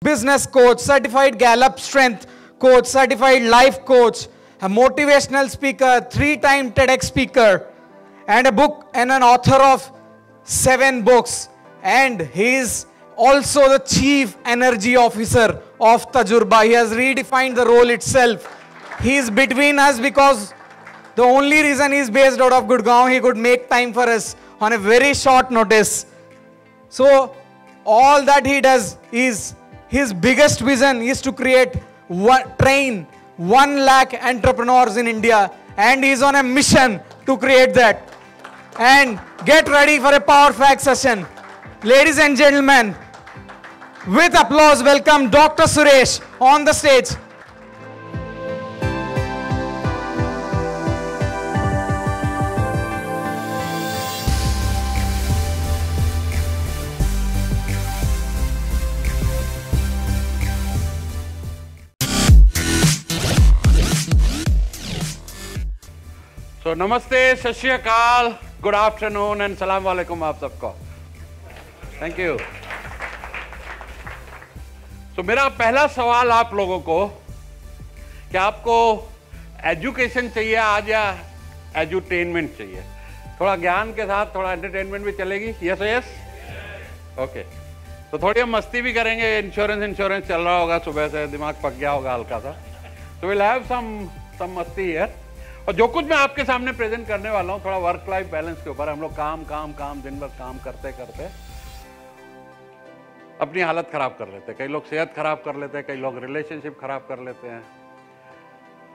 business coach, certified Gallup strength coach, certified life coach, a motivational speaker, 3-time TEDx speaker, and a book and an author of 7 books. And he is also the chief energy officer of Tajurba. He has redefined the role itself. He is between us because the only reason he is based out of Gurgaon, he could make time for us on a very short notice. So all that he does is, his biggest vision is to train 1 lakh entrepreneurs in India, and he is on a mission to create that. And get ready for a power fact session. Ladies and gentlemen, with applause, welcome Dr. Suresh on the stage. तो नमस्ते, सत श्री अकाल, good afternoon and सलाम वालेकुम आप सबको। Thank you. तो मेरा पहला सवाल आप लोगों को, क्या आपको एजुकेशन चाहिए आज या एजुटेनमेंट चाहिए? थोड़ा ज्ञान के साथ थोड़ा एंटरटेनमेंट भी चलेगी? Yes yes, okay. तो थोड़ी हम मस्ती भी करेंगे। इंश्योरेंस चल रहा होगा, सुबह से दिमाग पक गया होगा हल्का सा, तो विल हैव सम मस्ती है। और जो कुछ मैं आपके सामने प्रेजेंट करने वाला हूं, थोड़ा वर्क लाइफ बैलेंस के ऊपर। हम लोग काम दिन भर काम करते करते अपनी हालत खराब कर लेते हैं। कई लोग सेहत खराब कर लेते हैं, कई लोग रिलेशनशिप खराब कर लेते हैं,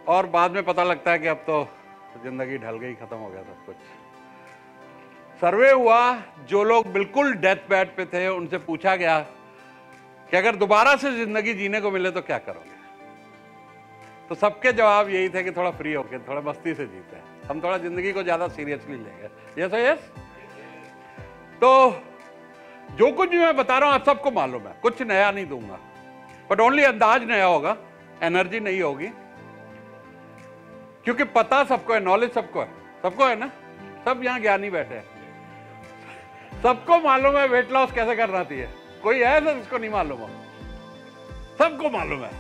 और बाद में पता लगता है कि अब तो जिंदगी ढल गई, खत्म हो गया सब कुछ। सर्वे हुआ, जो लोग बिल्कुल डेथ बेड पे थे उनसे पूछा गया कि अगर दोबारा से जिंदगी जीने को मिले तो क्या करोगे? तो सबके जवाब यही थे कि थोड़ा फ्री होके, थोड़ा मस्ती से जीते हैं, हम थोड़ा जिंदगी को ज्यादा सीरियसली लेंगे। Yes yes. तो जो कुछ भी मैं बता रहा हूं आप सबको मालूम है, कुछ नया नहीं दूंगा, बट ओनली अंदाज नया होगा, एनर्जी नहीं होगी, क्योंकि पता सबको है, नॉलेज सबको है ना। सब यहां ज्ञानी बैठे हैं, सबको मालूम है वेट लॉस कैसे करना चाहिए। कोई है सर जिसको नहीं मालूम हो? सबको मालूम है।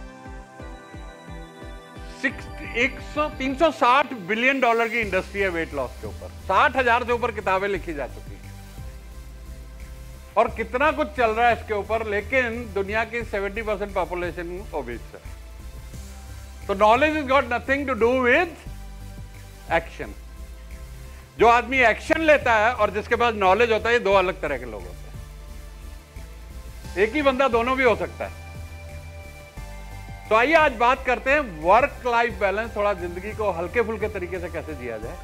360 बिलियन डॉलर की इंडस्ट्री है वेट लॉस के ऊपर। 60,000 से ऊपर किताबें लिखी जा चुकी हैं, और कितना कुछ चल रहा है इसके ऊपर। लेकिन दुनिया की 70% पॉपुलेशन ओबीस है। तो knowledge is got nothing to do with action. जो आदमी एक्शन लेता है और जिसके पास नॉलेज होता है, ये 2 अलग तरह के लोग होते हैं। एक ही बंदा दोनों भी हो सकता है। तो आइए आज बात करते हैं वर्क लाइफ बैलेंस, थोड़ा जिंदगी को हल्के फुल्के तरीके से कैसे जिया जाए,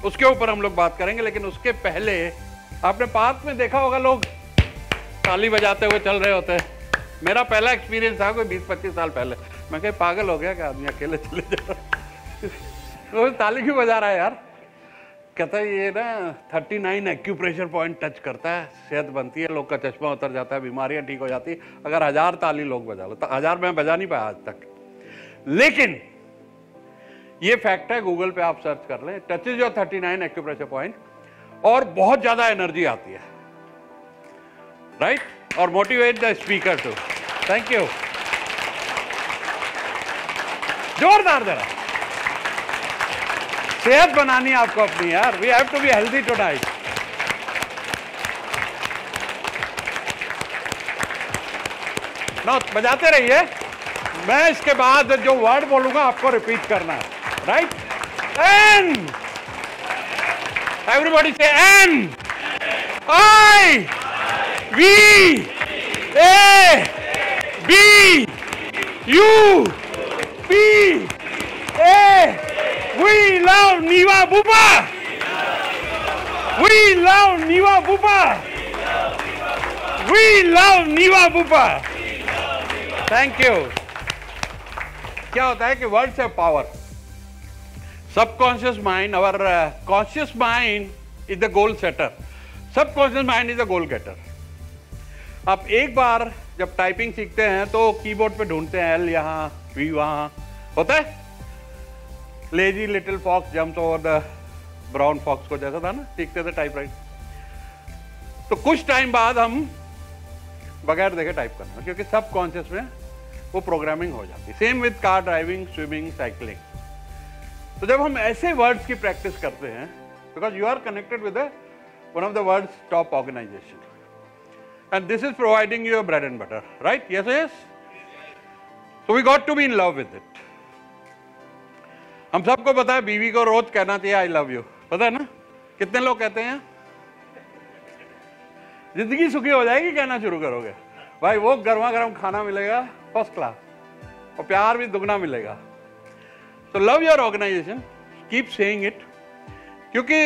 उसके ऊपर हम लोग बात करेंगे। लेकिन उसके पहले आपने पार्क में देखा होगा लोग ताली बजाते हुए चल रहे होते हैं। मेरा पहला एक्सपीरियंस था कोई 20-25 साल पहले। मैं कहीं पागल हो गया क्या, आदमी अकेले चले जा रहा है ताली क्यों बजा रहा है यार? कहता है ये ना 39 एक्यूप्रेशर पॉइंट टच करता है, सेहत बनती है, लोग का चश्मा उतर जाता है, बीमारियां ठीक हो जाती है अगर 1000 ताली लोग बजा लो। तो 1000 मैं बजा नहीं पाया आज तक, लेकिन ये फैक्ट है, गूगल पे आप सर्च कर लें, टचेज योर 39 एक्यूप्रेशर पॉइंट, और बहुत ज्यादा एनर्जी आती है, राइट? और motivate the speaker to. Thank you, जोरदार जरा। सेहत बनानी है आपको अपनी यार, we have to be healthy tonight. No, बजाते रहिए, मैं इसके बाद जो वर्ड बोलूंगा आपको रिपीट करना है, राइट? एन, एवरीबॉडी से N, I, V, A, B, U, P, A, we love Niva Bupa! We love Niva Bupa! We love Niva Bupa! Thank you. क्या होता है कि words have power. Subconscious mind, our conscious mind is the goal setter, subconscious mind is the goal getter. आप एक बार जब typing सीखते हैं तो कीबोर्ड पे ढूंढते हैं, एल यहाँ, वी वहां, होता है। Lazy little fox jumps over the brown fox को जैसा था ना, सीखते थे टाइपराइट। तो कुछ टाइम बाद हम बगैर देखे टाइप करना, क्योंकि सब कॉन्शियस में वो प्रोग्रामिंग हो जाती है। Same with car driving, swimming, cycling. तो जब हम ऐसे वर्ड्स की प्रैक्टिस करते हैं, because you are connected with one of the world's top organisation, and this is providing you bread and butter, right? Yes yes. So we got to be in love with it. हम सबको पता है बीवी को रोज कहना चाहिए I love you, पता है ना? कितने लोग कहते हैं? जिंदगी सुखी हो जाएगी कहना शुरू करोगे भाई, वो गर्मा गर्म खाना मिलेगा फर्स्ट क्लास, और प्यार भी दुगना मिलेगा। तो love your organisation, keep saying it. क्योंकि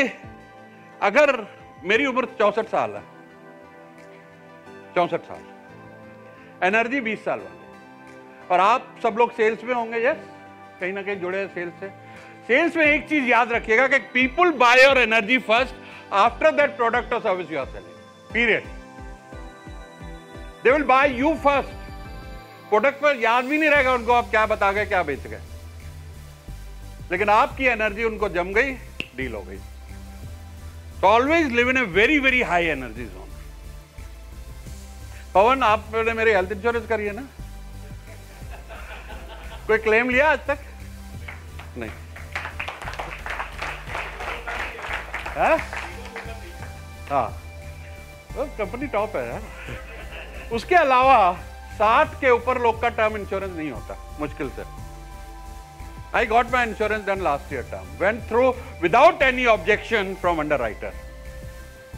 अगर मेरी उम्र 64 साल है, 64 साल, एनर्जी 20 साल वाली, और आप सब लोग सेल्स में होंगे, यस, कहीं ना कहीं जुड़े हैं सेल्स से। सेल्स में एक चीज याद रखिएगा कि people buy your energy first, after that product और service you are selling, period. They will buy you first. Product पर याद भी नहीं रहेगा उनको आप क्या बता गए, क्या बेच गए, लेकिन आपकी एनर्जी उनको जम गई, डील हो गई। तो always live in a very very high energy zone. Pawan, आपने मेरी हेल्थ इंश्योरेंस करी है ना? कोई क्लेम लिया आज तक? नहीं है? हाँ, कंपनी टॉप है यार। उसके अलावा 60 के ऊपर लोग का टर्म इंश्योरेंस नहीं होता, मुश्किल से। I got my insurance done last year term, went through without any objection from underwriter.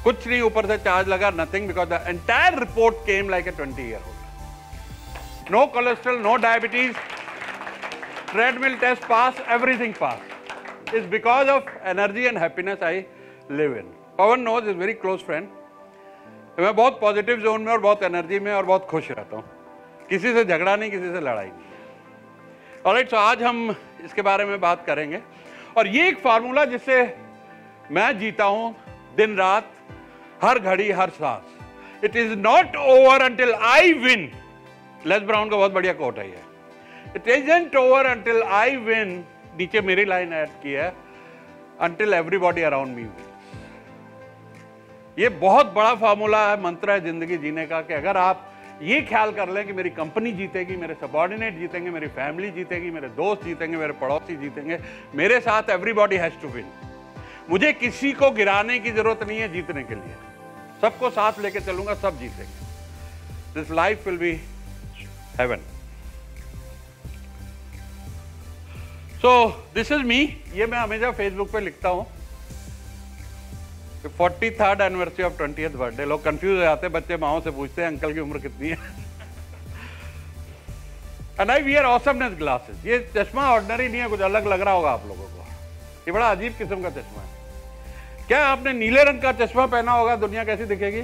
कुछ नहीं ऊपर से चार्ज लगा, nothing, because the entire report came like a 20-year-old. No cholesterol, no diabetes, treadmill test pass, everything pass. It's because of energy and happiness I live in. Pawan knows, is very close friend. मैं बहुत positive zone में और बहुत energy में और बहुत खुश रहता हूँ, किसी से झगड़ा नहीं, किसी से लड़ाई नहीं। ऑलराइट, सो आज हम इसके बारे में बात करेंगे, और ये एक फार्मूला जिससे मैं जीता हूं दिन रात, हर घड़ी, हर सांस। It is not over until I win. Less brown का बहुत बढ़िया कोट है ये, it isn't over until I win, नीचे मेरी लाइन ऐड की है, until everybody around me win. ये बहुत बड़ा फार्मूला है, मंत्र है जिंदगी जीने का, कि अगर आप ये ख्याल कर लें कि मेरी कंपनी जीतेगी, मेरे सबऑर्डिनेट जीतेंगे, मेरी फैमिली जीतेगी, मेरे दोस्त जीतेंगे, मेरे पड़ोसी जीतेंगे, मेरे साथ एवरीबॉडी हैज टू विन। मुझे किसी को गिराने की जरूरत नहीं है जीतने के लिए, सबको साथ लेके चलूंगा, सब जीतेंगे। This life will be heaven. So this is me. ये मैं हमेशा फेसबुक पे लिखता हूं, 43rd anniversary of 20th birthday. लोग कंफ्यूज हो जाते हैं, बच्चे माओ से पूछते हैं अंकल की उम्र कितनी है। And I wear awesomeness glasses. ये चश्मा ऑर्डिनरी नहीं है, कुछ अलग लग रहा होगा आप लोगों को, ये बड़ा अजीब किस्म का चश्मा है। क्या आपने नीले रंग का चश्मा पहना होगा, दुनिया कैसी दिखेगी?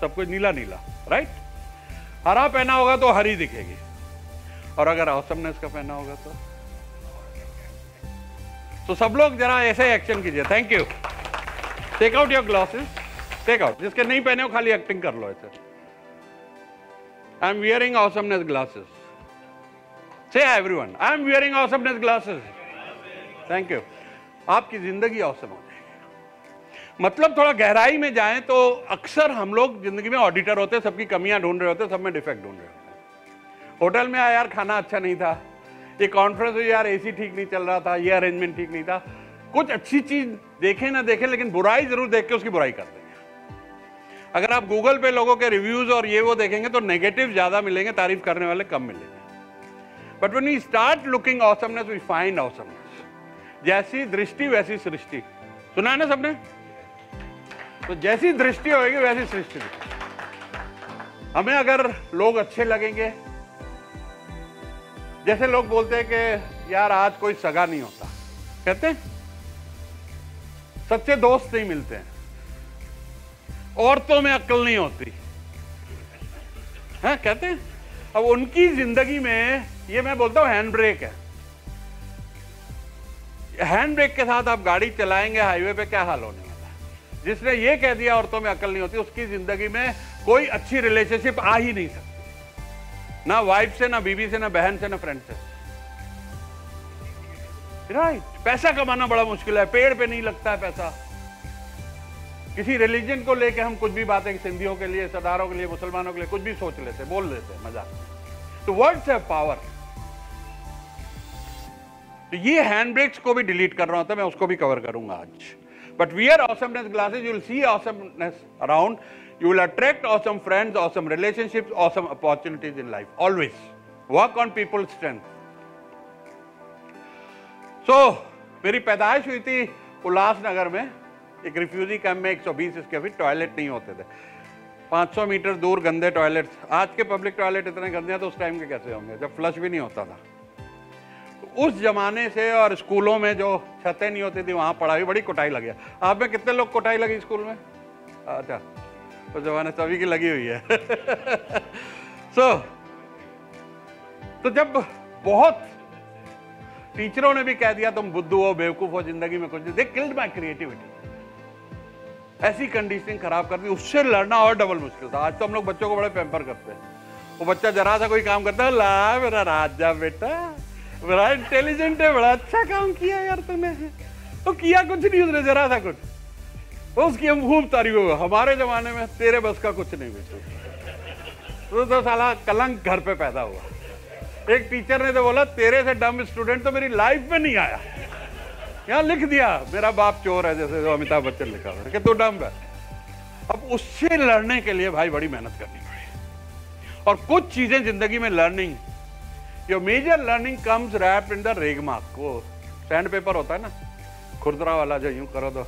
सब कुछ नीला नीला, राइट? हरा पहना होगा तो हरी दिखेगी, और अगर ऑसमनेस का पहना होगा तो सब लोग जरा ऐसे एक्शन कीजिए। Thank you. Take out your glasses, take out. जिसके नहीं पहने हो खाली एक्टिंग कर लो ऐसे। I am wearing awesomeness glasses. Say everyone, I am wearing awesomeness glasses. Thank you. आपकी जिंदगी ऑसम हो जाएगी। मतलब थोड़ा गहराई में जाएं तो अक्सर हम लोग जिंदगी में ऑडिटर होते हैं, सबकी कमियां ढूंढ रहे होते हैं, सब में डिफेक्ट ढूंढ रहे होते हैं। होटल में आया यार खाना अच्छा नहीं था, ये कॉन्फ्रेंस हुई यार एसी ठीक नहीं चल रहा था, ये अरेंजमेंट ठीक नहीं था। कुछ अच्छी चीज देखें ना देखें, लेकिन बुराई जरूर देख के उसकी बुराई कर देंगे। अगर आप गूगल पे लोगों के रिव्यूज और ये वो देखेंगे तो नेगेटिव ज्यादा मिलेंगे, तारीफ करने वाले कम मिलेंगे। But when we start looking awesomeness, we find awesomeness. जैसी दृष्टि वैसी सृष्टि, सुना है ना सबने? तो जैसी दृष्टि होगी वैसी सृष्टि। हमें अगर लोग अच्छे लगेंगे, जैसे लोग बोलते हैं कि यार आज कोई सगा नहीं होता, कहते हैं सच्चे दोस्त नहीं मिलते हैं, औरतों में अक्ल नहीं होती है, कहते हैं। अब उनकी जिंदगी में ये मैं बोलता हूं हैंड ब्रेक है। हैंड ब्रेक के साथ आप गाड़ी चलाएंगे हाईवे पे, क्या हाल होने वाला है? जिसने ये कह दिया औरतों में अक्ल नहीं होती, उसकी जिंदगी में कोई अच्छी रिलेशनशिप आ ही नहीं सकती, ना वाइफ से, ना बीवी से, ना बहन से, ना फ्रेंड से। राइट? पैसा कमाना बड़ा मुश्किल है, पेड़ पे नहीं लगता है पैसा। किसी रिलीजन को लेके हम कुछ भी बातें, सिंधियों के लिए, सरदारों के लिए, मुसलमानों के लिए कुछ भी सोच लेते, बोल लेते मजाक। तो वर्ड्स हैव पावर। तो ये हैंड ब्रेक्स को भी डिलीट कर रहा हूं, तो मैं उसको भी कवर करूंगा आज। But wear awesomeness glasses, you will see awesomeness around, you will attract awesome friends, awesome relationships, awesome opportunities in life. Always work on people's strength. So मेरी पैदाइश हुई थी उल्लासनगर में, एक रिफ्यूजी कैंप में, 120 स्क्वायर फीट, टॉयलेट नहीं होते थे, 500 मीटर दूर गंदे टॉयलेट। आज के पब्लिक टॉयलेट इतने गंदे हैं तो उस टाइम के कैसे होंगे जब फ्लश भी नहीं होता था। तो उस जमाने से, और स्कूलों में जो छतें नहीं होती थी वहां पढ़ाई बड़ी कुटाई लगी। आप में कितने लोग कुटाई लगी स्कूल में? अच्छा, उस जमाने सभी की लगी हुई है। तो जब बहुत टीचरों ने भी कह दिया तुम बुद्धू हो, बेवकूफ हो, जिंदगी में कुछ नहीं, दे किल्ड माय क्रिएटिविटी। ऐसी कंडीशनिंग खराब कर दी, उससे लड़ना और डबल मुश्किल था। आज तो हम लोग बच्चों को बड़े पैम्पर करते हैं। वो बच्चा जरा सा कोई काम करता है, ला मेरा राजा बेटा, बड़ा इंटेलिजेंट है, बड़ा अच्छा काम किया यार तूने। तो किया कुछ नहीं उसने, जरा सा कुछ, उसकी हम खूब तारीफ हो। हमारे जमाने में तेरे बस का कुछ नहीं बेटा, तो साला कलंक घर पे पैदा हुआ। एक टीचर ने तो बोला तेरे से डम स्टूडेंट तो मेरी लाइफ में नहीं आया। यहाँ लिख दिया मेरा बाप चोर है, जैसे जो अमिताभ बच्चन लिखा हुआ कि तू डम है। अब उससे लड़ने के लिए भाई बड़ी मेहनत करनी पड़ी। और कुछ चीजें जिंदगी में learning, your major learning comes wrapped in the रेगमार्क। वो सैंड पेपर होता है ना, खुरदरा वाला, जो यूं करो तो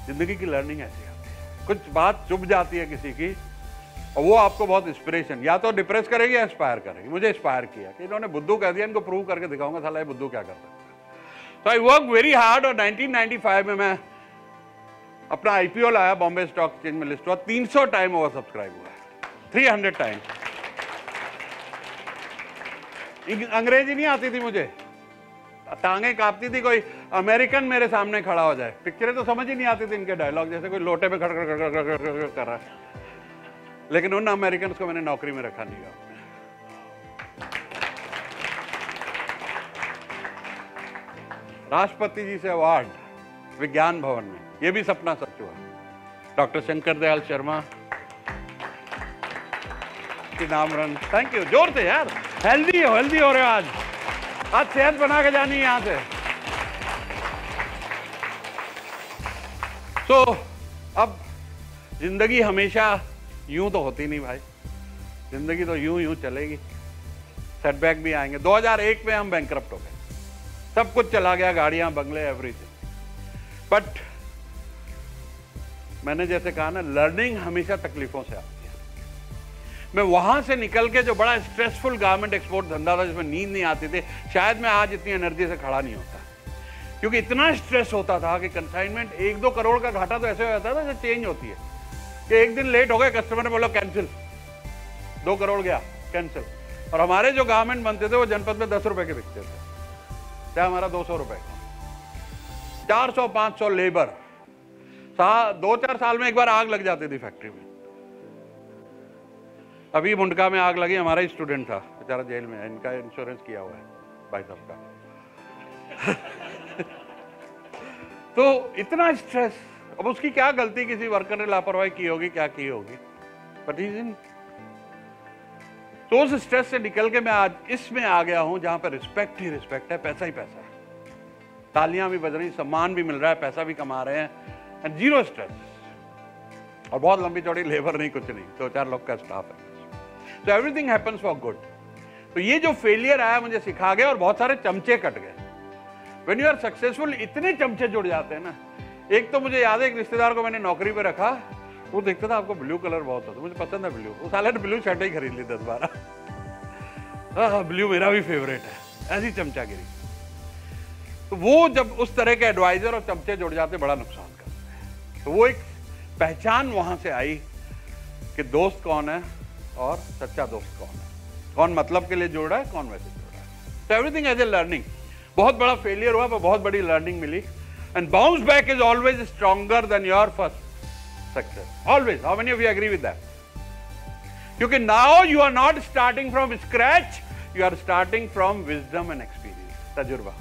जिंदगी की लर्निंग ऐसी आती है। कुछ बात चुभ जाती है किसी की और वो आपको बहुत इंस्पिरेशन, या तो डिप्रेस करेगी या इंस्पायर करेगी। मुझे इंस्पायर किया कि इन्होंने बुद्धू कह दिया, इनको प्रूव करके दिखाऊंगा साला ये बुद्धू क्या कर सकता है। तो आई वर्क वेरी हार्ड। और 1995 में मैं अपना आईपीओ लाया, बॉम्बे स्टॉक एक्सचेंज में लिस्ट हुआ, 300 टाइम ओवर सब्सक्राइब हुआ, 300 टाइम। अंग्रेजी नहीं आती थी मुझे, टांगे कांपती थी, कोई अमेरिकन मेरे सामने खड़ा हो जाए, पिक्चरें तो समझ ही नहीं आती थी इनके डायलॉग, जैसे कोई लोटे में खड़ कर रहा है। लेकिन उन अमेरिकन को मैंने नौकरी में रखा नहीं। राष्ट्रपति जी से अवार्ड विज्ञान भवन में, यह भी सपना सच हुआ। डॉक्टर शंकर दयाल शर्मा की नामरन, थैंक यू, जोर से यार। हेल्दी हो रहे हो आज सेहत बना के जानी है यहां से। तो अब जिंदगी हमेशा यूं तो होती नहीं भाई, जिंदगी तो यूं चलेगी, सेटबैक भी आएंगे। 2001 में हम बैंकरप्ट हो गए, सब कुछ चला गया, गाड़ियां, बंगले, एवरीथिंग। बट मैंने जैसे कहा ना, लर्निंग हमेशा तकलीफों से आती है। मैं वहां से निकल के, जो बड़ा स्ट्रेसफुल गारमेंट एक्सपोर्ट धंधा था जिसमें नींद नहीं आती थी, शायद मैं आज इतनी एनर्जी से खड़ा नहीं होता, क्योंकि इतना स्ट्रेस होता था कि कंसाइनमेंट 1-2 करोड़ का घाटा तो ऐसे हो जाता था जैसे चेंज होती है कि एक दिन लेट हो गए, कस्टमर ने बोला कैंसिल, 2 करोड़ गया कैंसिल। और हमारे जो गारमेंट बनते थे वो जनपद में 10 रुपए के बिकते थे, चाहे हमारा 200 रुपए का। 400-500 लेबर, 2-4 साल में एक बार आग लग जाती थी फैक्ट्री में। अभी मुंडका में आग लगी, हमारा ही स्टूडेंट था बेचारा जेल में है, इनका इंश्योरेंस किया हुआ है भाई साहब का। तो इतना स्ट्रेस, अब उसकी क्या गलती, किसी वर्कर ने लापरवाही की होगी, क्या की होगी, बट इज इन। तो उस स्ट्रेस से निकल के मैं आज इसमें आ गया हूं जहां पर रिस्पेक्ट ही रिस्पेक्ट है, पैसा ही पैसा है, तालियां भी बज रही, सम्मान भी मिल रहा है, पैसा भी कमा रहे हैं, एंड जीरो स्ट्रेस। और बहुत लंबी चौड़ी लेबर नहीं, कुछ नहीं, 2-4 लोग का स्टाफ है। तो एवरीथिंग हैपेंस फॉर गुड। तो ये जो फेलियर आया मुझे सिखा गया और बहुत सारे चमचे कट गए। व्हेन यू आर सक्सेसफुल इतने चमचे जुड़ जाते हैं ना। एक तो मुझे याद है, एक रिश्तेदार को मैंने नौकरी पे रखा, वो देखता था आपको ब्लू कलर बहुत होता, मुझे पसंद है ब्लू, उस साले ने ब्लू शर्ट ही खरीद ली 10-12। ब्लू मेरा भी फेवरेट है, ऐसी चमचागिरी। तो वो जब उस तरह के एडवाइजर और चमचे जुड़ जाते, बड़ा नुकसान करते हैं। तो वो एक पहचान वहां से आई कि दोस्त कौन है और सच्चा दोस्त कौन है, कौन मतलब के लिए जुड़ रहा है, कौन वैसे जुड़ रहा है। तो एवरीथिंग एज ए लर्निंग। बहुत बड़ा फेलियर हुआ पर बहुत बड़ी लर्निंग मिली। And bounce back is always stronger than your first success, always. How many of you agree with that? क्योंकि now you are not starting from scratch, you are starting from wisdom and experience, तजुर्बा।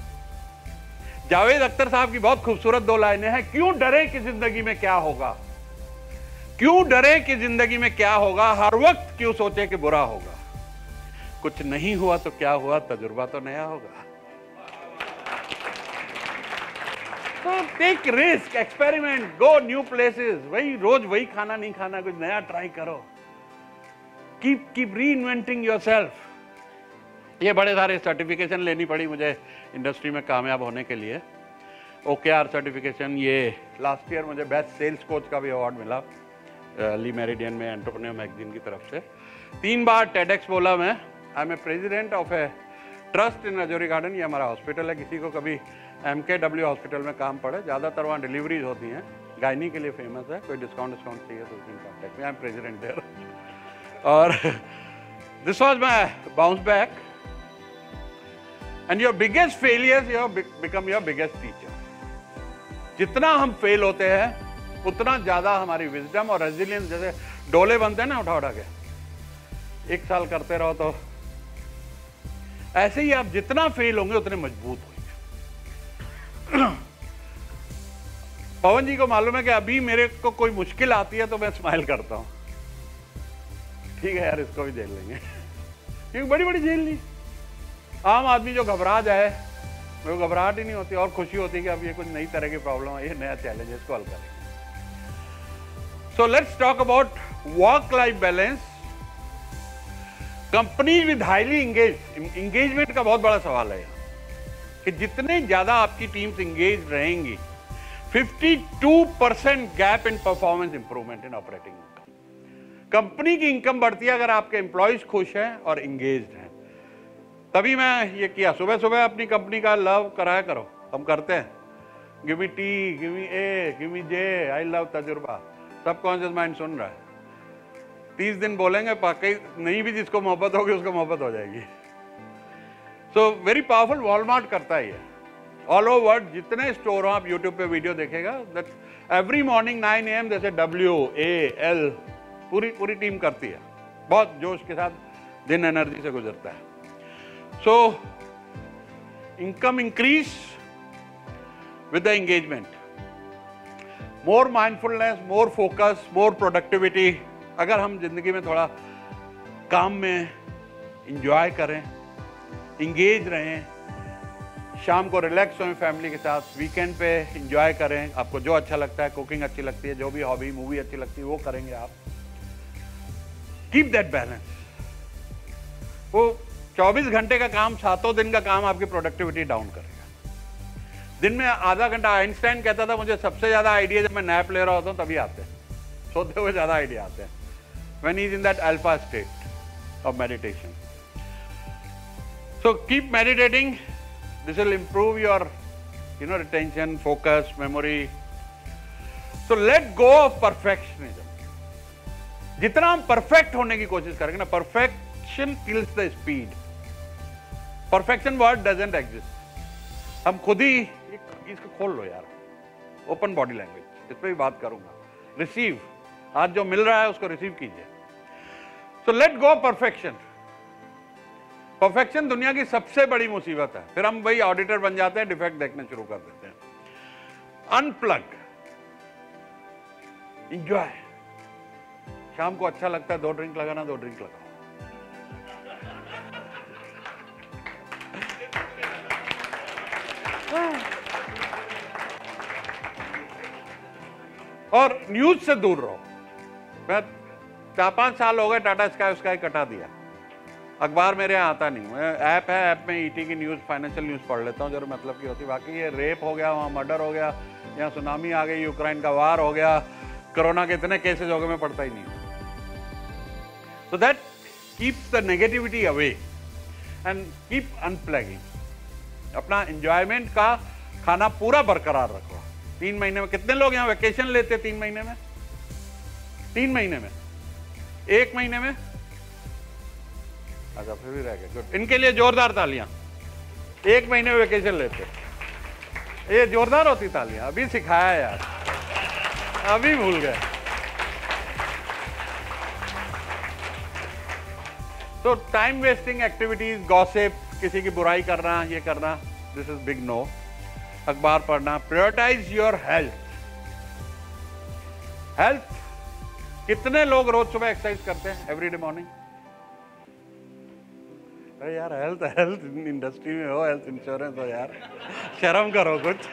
जावेद अख्तर साहब की बहुत खूबसूरत 2 लाइनें हैं, क्यों डरे कि जिंदगी में क्या होगा, क्यों डरे कि जिंदगी में क्या होगा, हर वक्त क्यों सोचे कि बुरा होगा, कुछ नहीं हुआ तो क्या हुआ, तजुर्बा तो नया होगा। तो take risk, experiment, go new places, वही रोज वही खाना नहीं खाना, कुछ नया ट्राई करो, कीप रीइन्वेंटिंग योरसेल्फ। ये बड़े सारे सर्टिफिकेशन लेनी पड़ी मुझे इंडस्ट्री में कामयाब होने के लिए। OKR सर्टिफिकेशन, ये लास्ट ईयर मुझे बेस्ट सेल्स कोच का भी अवार्ड मिला ली मेरिडियन में एंटरप्रेन्योर मैगजीन की तरफ से। 3 बार TEDx बोला मैं। I am a president of a trust in Rajouri Garden, ये हमारा हॉस्पिटल है। किसी को कभी MKW हॉस्पिटल में काम पड़े, ज़्यादातर वहाँ डिलीवरीज होती हैं, गायनी के लिए फेमस है, कोई डिस्काउंट चाहिए तो उसमें कॉन्टेक्ट में, आई एम प्रेसिडेंट देयर। और this was my bounce back. And your biggest failures your become your biggest teacher. जितना हम फेल होते हैं उतना ज्यादा हमारी विजडम और रेजिलियंस, जैसे डोले बनते हैं ना उठा उठा के, 1 साल करते रहो तो ऐसे ही आप जितना फेल होंगे उतने मजबूत होंगे। पवन जी को मालूम है कि अभी मेरे को कोई मुश्किल आती है तो मैं स्माइल करता हूं, ठीक है यार इसको भी झेल लेंगे, क्योंकि बड़ी बड़ी झेल ली। आम आदमी जो घबरा जाए, मेरे को घबराहट ही नहीं होती और खुशी होती है कि अब ये कुछ नई तरह की प्रॉब्लम है, ये नया चैलेंज है, इसको हल करेंगे। So let's talk about work life balance. Company with highly engagement का बहुत बड़ा सवाल है कि जितने ज्यादा आपकी टीम्स एंगेज रहेंगी, 52% gap in performance improvement in operating income. Company की इनकम बढ़ती है अगर आपके एम्प्लॉयज खुश हैं और एंगेज्ड हैं। तभी मैं ये किया, सुबह सुबह अपनी कंपनी का लव कराया करो, हम करते हैं। Give me T, give me A, give me J, I love तजुर्बा। सबकॉन्शियस माइंड सुन रहा है। 30 दिन बोलेंगे, पाकई नहीं भी जिसको मोहब्बत होगी उसको मोहब्बत हो जाएगी। So very powerful. वॉलमार्ट करता है ये ऑल ओवर वर्ल्ड, जितने स्टोर हो, आप यूट्यूब पे वीडियो देखेगा, दैट एवरी मॉर्निंग 9 AM जैसे WAL पूरी टीम करती है, बहुत जोश के साथ दिन एनर्जी से गुजरता है। So income increase with the engagement, more mindfulness, more focus, more productivity. अगर हम जिंदगी में थोड़ा काम में इंजॉय करें, इंगेज रहें, शाम को रिलैक्स हों फैमिली के साथ, वीकेंड पे इंजॉय करें, आपको जो अच्छा लगता है, कुकिंग अच्छी लगती है, जो भी हॉबी मूवी अच्छी लगती है वो करेंगे आप। Keep that balance. वो 24 घंटे का काम, 7 दिन का काम आपकी प्रोडक्टिविटी डाउन करेगा। दिन में आधा घंटा, आइंस्टाइन कहता था मुझे सबसे ज्यादा आइडिया जब मैं नैप ले रहा होता हूं तभी आते हैं, सोते हुए ज्यादा आइडिया आते हैं, when he is in that alpha state of meditation. So keep meditating. This will improve your retention, focus, memory. So let go of perfectionism. जितना हम परफेक्ट होने की कोशिश करेंगे ना, perfection kills the speed. Perfection word doesn't exist. हम खुद ही इसको खोल लो यार, ओपन बॉडी लैंग्वेज, इस पर भी बात करूंगा। रिसीव, आज जो मिल रहा है उसको रिसीव कीजिए। So let go perfection. Perfection दुनिया की सबसे बड़ी मुसीबत है। फिर हम वही ऑडिटर बन जाते हैं, डिफेक्ट देखने शुरू कर देते हैं। Unplug, enjoy. शाम को अच्छा लगता है 2 ड्रिंक लगाना, 2 ड्रिंक लगाओ। और न्यूज से दूर रहो। मैं 4-5 साल हो गए टाटा स्काई कटा दिया, अखबार मेरे यहाँ आता नहीं। मैं ऐप है, ऐप में ET की न्यूज़, फाइनेंशियल न्यूज़ पढ़ लेता हूँ जो मतलब की होती। बाकी ये रेप हो गया, वहाँ मर्डर हो गया, यहाँ सुनामी आ गई, यूक्रेन का वार हो गया, कोरोना के इतने केसेस हो गए, मैं पढ़ता ही नहीं। So that keeps the negativity away and keep अनप्लगिंग। अपना एंजॉयमेंट का खाना पूरा बरकरार रखो। 3 महीने में कितने लोग यहाँ वेकेशन लेते हैं? 3 महीने में, 3 महीने में, 1 महीने में? अच्छा, फिर भी रह गए, गुड। इनके लिए जोरदार तालियां। 1 महीने में वेकेशन लेते, ये जोरदार होती तालियां। अभी सिखाया यार, अभी भूल गए। तो टाइम वेस्टिंग एक्टिविटीज, गॉसिप, किसी की बुराई करना, ये करना, दिस इज बिग नो। अखबार पढ़ना, प्रायोरिटाइज योर हेल्थ। हेल्थ, कितने लोग रोज सुबह एक्सरसाइज करते हैं एवरीडे मॉर्निंग? अरे यार हेल्थ हेल्थ इंडस्ट्री में हो, हेल्थ इंश्योरेंस हो यार, शर्म करो कुछ।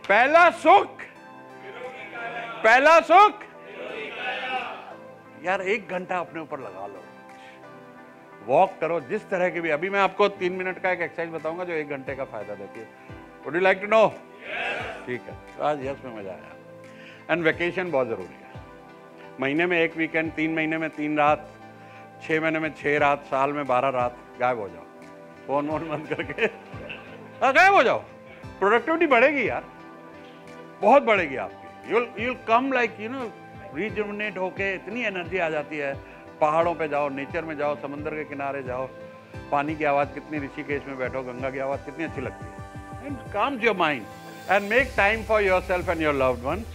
पहला सुख, पहला सुख यार 1 घंटा अपने ऊपर लगा लो, वॉक करो जिस तरह की भी। अभी मैं आपको 3 मिनट का एक एक्सरसाइज बताऊंगा जो 1 घंटे का फायदा देती है। Would you like to know? ठीक है, तो आज यस में मजा आया। एंड वेकेशन बहुत जरूरी है। महीने में 1 वीकेंड, 3 महीने में 3 रात, 6 महीने में 6 रात, साल में 12 रात गायब हो जाओ, फोन वोन बंद करके गायब हो जाओ। प्रोडक्टिविटी बढ़ेगी यार, बहुत बढ़ेगी आपकी। you'll come like रिजुविनेट होके, इतनी एनर्जी आ जाती है। पहाड़ों पे जाओ, नेचर में जाओ, समुद्र के किनारे जाओ, पानी की आवाज कितनी, ऋषिकेश में बैठो, गंगा की आवाज कितनी अच्छी लगती है। And calms your mind and make time for yourself and your loved ones।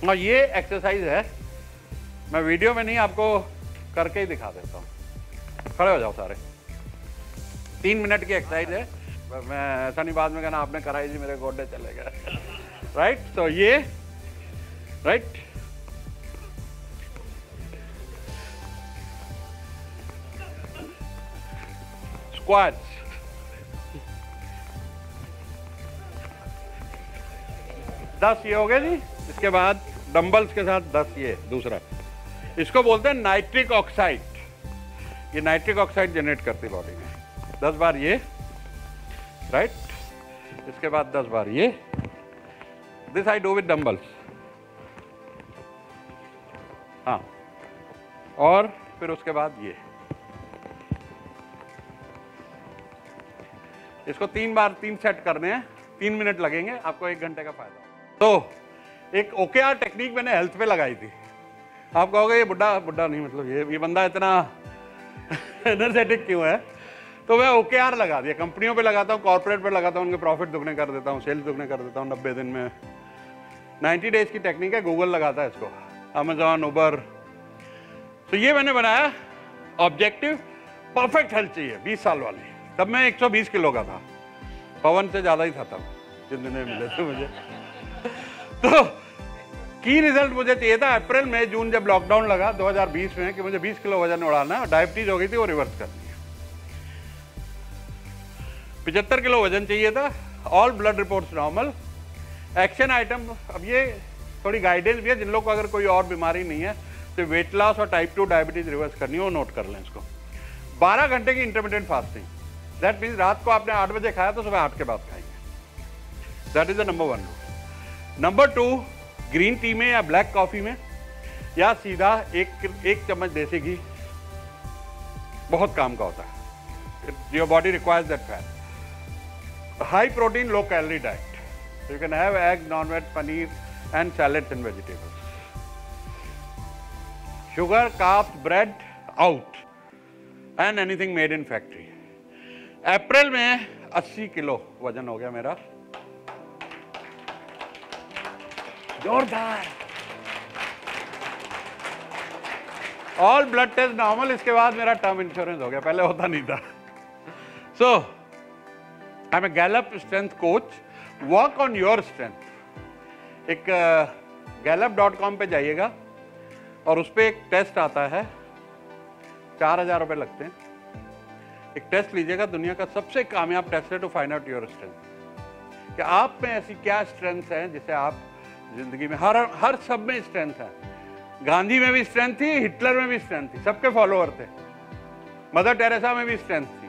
और ये एक्सरसाइज है, मैं वीडियो में नहीं आपको करके ही दिखा देता हूँ। खड़े हो जाओ सारे, 3 मिनट की एक्सरसाइज है। मैं ऐसा नहीं बाद में कहना आपने कराई जी मेरे गोडे चले गए। राइट, तो ये राइट, स्क्वाट्स, दस ये हो गए जी। इसके बाद डंबल्स के साथ 10 ये दूसरा, इसको बोलते हैं नाइट्रिक ऑक्साइड। ये नाइट्रिक ऑक्साइड जनरेट करती बॉडी में। 10 बार ये, राइट, इसके बाद 10 बार ये। This I do with dumbbells. हाँ, और फिर उसके बाद ये, इसको 3 बार 3 सेट करने हैं, 3 मिनट लगेंगे, आपको 1 घंटे का फायदा। तो एक OKR टेक्निक मैंने हेल्थ पे लगाई थी। आप कहोगे ये बुढ़ा नहीं, मतलब ये बंदा इतना एनर्जेटिक क्यों है? तो मैं OKR लगा दिया। कंपनियों पे लगाता हूँ, कॉर्पोरेट पे लगाता हूँ, उनके प्रॉफिट दुगने कर देता हूँ, सेल्स दुगने कर देता हूँ 90 दिन में। 90 डेज की टेक्निक है, गूगल लगाता है इसको, अमेजॉन, उबर। तो ये मैंने बनाया ऑब्जेक्टिव, परफेक्ट हेल्थ चाहिए 20 साल वाली। तब मैं 120 किलो का था, पवन से ज्यादा ही था तब, जिन दिनों मिले थे मुझे। तो की रिजल्ट मुझे चाहिए था अप्रैल मई जून, जब लॉकडाउन लगा 2020 में, कि मुझे 20 किलो वजन उड़ाना है। डायबिटीज हो गई थी, वो रिवर्स करनी है। 75 किलो वजन चाहिए था, all blood reports normal. Action item, अब ये थोड़ी गाइडेंस भी है, जिन लोग को अगर कोई और बीमारी नहीं है तो वेट लॉस और टाइप 2 डायबिटीज रिवर्स करनी है, वो नोट कर लें इसको। 12 घंटे की इंटरमिटेंट फास्टिंग, दैट मीन्स रात को आपने 8 बजे खाया तो सुबह 8 के बाद खाएंगे। That is the number 1 rule. Number 2, green tea में या ब्लैक कॉफी में या सीधा एक चम्मच देसी घी बहुत काम का होता है। Your body requires that fat. High protein, low calorie diet. You can have egg, non veg, paneer and salads and vegetables. Sugar, carbs, bread out and anything made in factory. अप्रैल में 80 किलो वजन हो गया मेरा, जोरदार। All blood test normal. इसके बाद मेरा टर्म इंश्योरेंस हो गया, पहले होता नहीं था। So I am a Gallup strength coach. Work on your strength. एक gallup.com पे जाइएगा और उस पर एक टेस्ट आता है, 4000 रुपए लगते हैं। एक टेस्ट लीजिएगा, दुनिया का सबसे कामयाब टेस्ट है to find out your strength. कि आप में ऐसी क्या स्ट्रेंथ है जिसे आप जिंदगी में, हर सब में स्ट्रेंथ है। गांधी में भी स्ट्रेंथ थी, हिटलर में भी स्ट्रेंथ थी, सबके फॉलोअर थे। मदर टेरेसा में भी स्ट्रेंथ थी,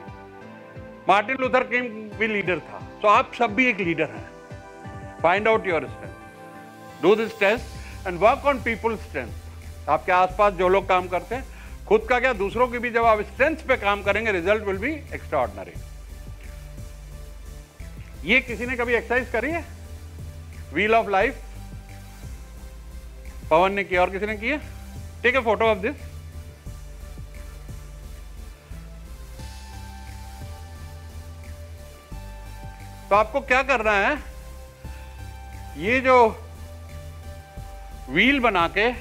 मार्टिन लूथर किंग भी लीडर था। तो आप सब भी एक लीडर हैं। Find out your strength, do this test and work on people strength. आपके आसपास जो लोग काम करते हैं, खुद का क्या दूसरों की भी, जब आप स्ट्रेंथ पे काम करेंगे, रिजल्ट विल बी एक्स्ट्राऑर्डिनरी। ये किसी ने कभी एक्सरसाइज करी है? व्हील ऑफ लाइफ पवन ने किया, और किसी ने किया? Take a photo of this. तो आपको क्या करना है, ये जो व्हील बना के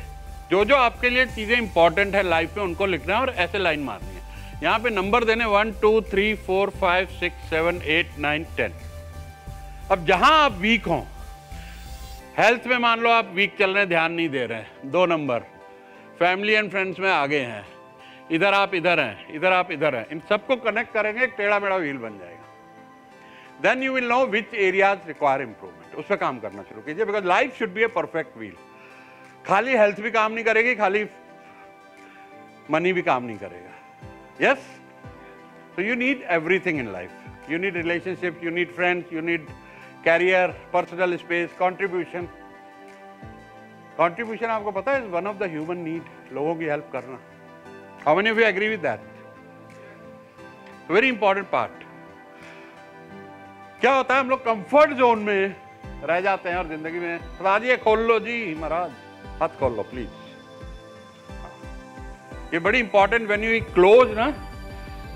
जो जो आपके लिए चीजें इंपॉर्टेंट है लाइफ में, उनको लिखना है और ऐसे लाइन मारनी है। यहां पे नंबर देने 1 2 3 4 5 6 7 8 9 10। अब जहां आप वीक हो, हेल्थ में मान लो आप वीक चल रहे हैं, ध्यान नहीं दे रहे हैं, 2 नंबर। फैमिली एंड फ्रेंड्स में आगे हैं, इधर आप इधर हैं, इधर आप इधर हैं, इन सबको कनेक्ट करेंगे, एक टेढ़ा मेढ़ा व्हील बन जाएगा। Then you will know which areas require improvement, उस पर काम करना शुरू कीजिए, because life should be a perfect wheel. खाली हेल्थ भी काम नहीं करेगी, खाली मनी भी काम नहीं करेगा। Yes, so you need everything in life. You need relationships, you need friends, you need career, personal space, contribution. Contribution आपको पता है is one of the human need, लोगों की help करना। How many of you agree with that? Very important part. क्या होता है, हम लोग कंफर्ट जोन में रह जाते हैं और जिंदगी में, महाराज ये खोल लो जी, महाराज हाथ खोल लो प्लीज। ये बड़ी इंपॉर्टेंट, व्हेन यू क्लोज ना,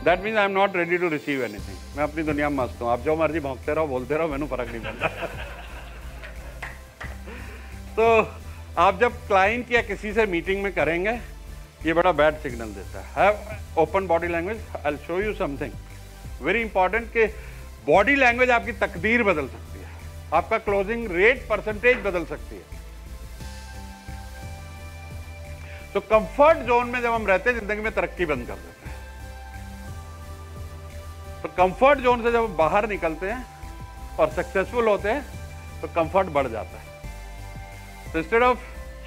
that means I am not ready to receive anything. मैं अपनी दुनिया में मस्त हूँ, आप जो मर्जी भौंकते रहो, बोलते रहो, मैंने फर्क नहीं पड़ता। तो आप जब क्लाइंट या किसी से मीटिंग में करेंगे, ये बड़ा बैड सिग्नल देता है। Have open body language. I will show you something very important, कि बॉडी लैंग्वेज आपकी तकदीर बदल सकती है, आपका क्लोजिंग रेट परसेंटेज बदल सकती है। तो कंफर्ट जोन में जब हम रहते हैं, जिंदगी में तरक्की बंद कर देते हैं। तो कंफर्ट जोन से जब हम बाहर निकलते हैं और सक्सेसफुल होते हैं, तो कंफर्ट बढ़ जाता है। तो इंस्टेड ऑफ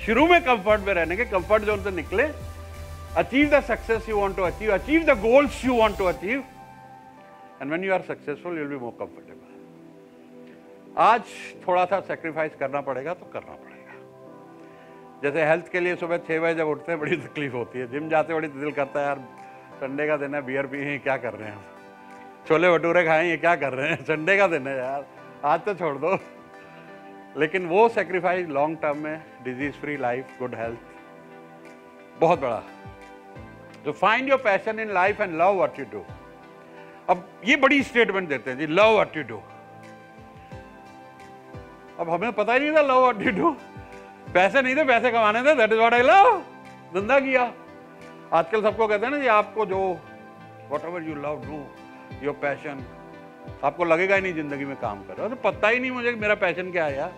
शुरू में कंफर्ट में रहने के, कंफर्ट जोन से निकले, achieve the success you want to achieve, achieve the goals you want to achieve, and when you are successful you will be more comfortable. आज थोड़ा सा सेक्रीफाइस करना पड़ेगा, तो करना पड़ेगा। जैसे हेल्थ के लिए सुबह 6 बजे जब उठते हैं, बड़ी तकलीफ होती है। जिम जाते बड़ी दिल करता है, यार संडे का दिन है, बियर पिए, क्या कर रहे हैं, छोले भटूरे खाएं, ये क्या कर रहे हैं, संडे का दिन है यार, आज तो छोड़ दो। लेकिन वो सेक्रीफाइस लॉन्ग टर्म में disease free life, good health, बहुत बड़ा। तो find your passion in life and love what you do. अब ये बड़ी स्टेटमेंट देते हैं जी, लव व्हाट यू डू। अब हमें पता ही नहीं था लव व्हाट यू डू, पैसे नहीं थे, पैसे कमाने थे, that is what I love, धंधा किया। आजकल सबको कहते हैं ना जी, आपको जो what ever you love do your passion, आपको लगेगा ही नहीं जिंदगी में काम कर रहे हो। तो पता ही नहीं मुझे मेरा पैशन क्या है यार।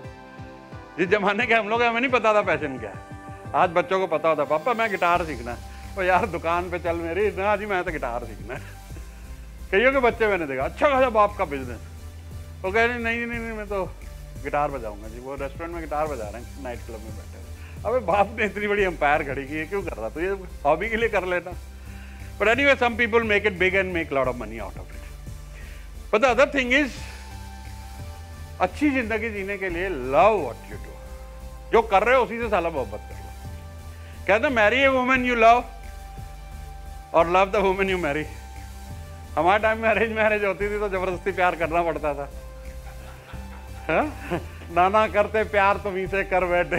जिस जमाने के हम लोग हैं, हमें नहीं पता था पैशन क्या है। आज बच्चों को पता होता, पापा मैं गिटार सीखना है, और यार दुकान पे चल मेरी, ना जी मैं तो गिटार सीखना है। कईयों के बच्चे मैंने देखा, अच्छा खासा बाप का बिजनेस, वो कह रहे नहीं नहीं नहीं मैं तो गिटार बजाऊंगा जी। वो रेस्टोरेंट में गिटार बजा रहे हैं, नाइट क्लब में बैठे हैं। अबे बाप ने इतनी बड़ी एम्पायर खड़ी की है, क्यों कर रहा? तो ये हॉबी के लिए कर लेना। But anyway, some people make it big and make lot of money out of it. But the other thing is, अच्छी जिंदगी जीने के लिए लव व्हाट यू डू। जो कर रहे हो उसी से साला मोहब्बत कर लो। कहते marry a woman you love और love the woman you marry. हमारे टाइम में अरेंज मैरिज होती थी तो जबरदस्ती प्यार करना पड़ता था। नाना करते प्यार तुम इसे कर बैठे।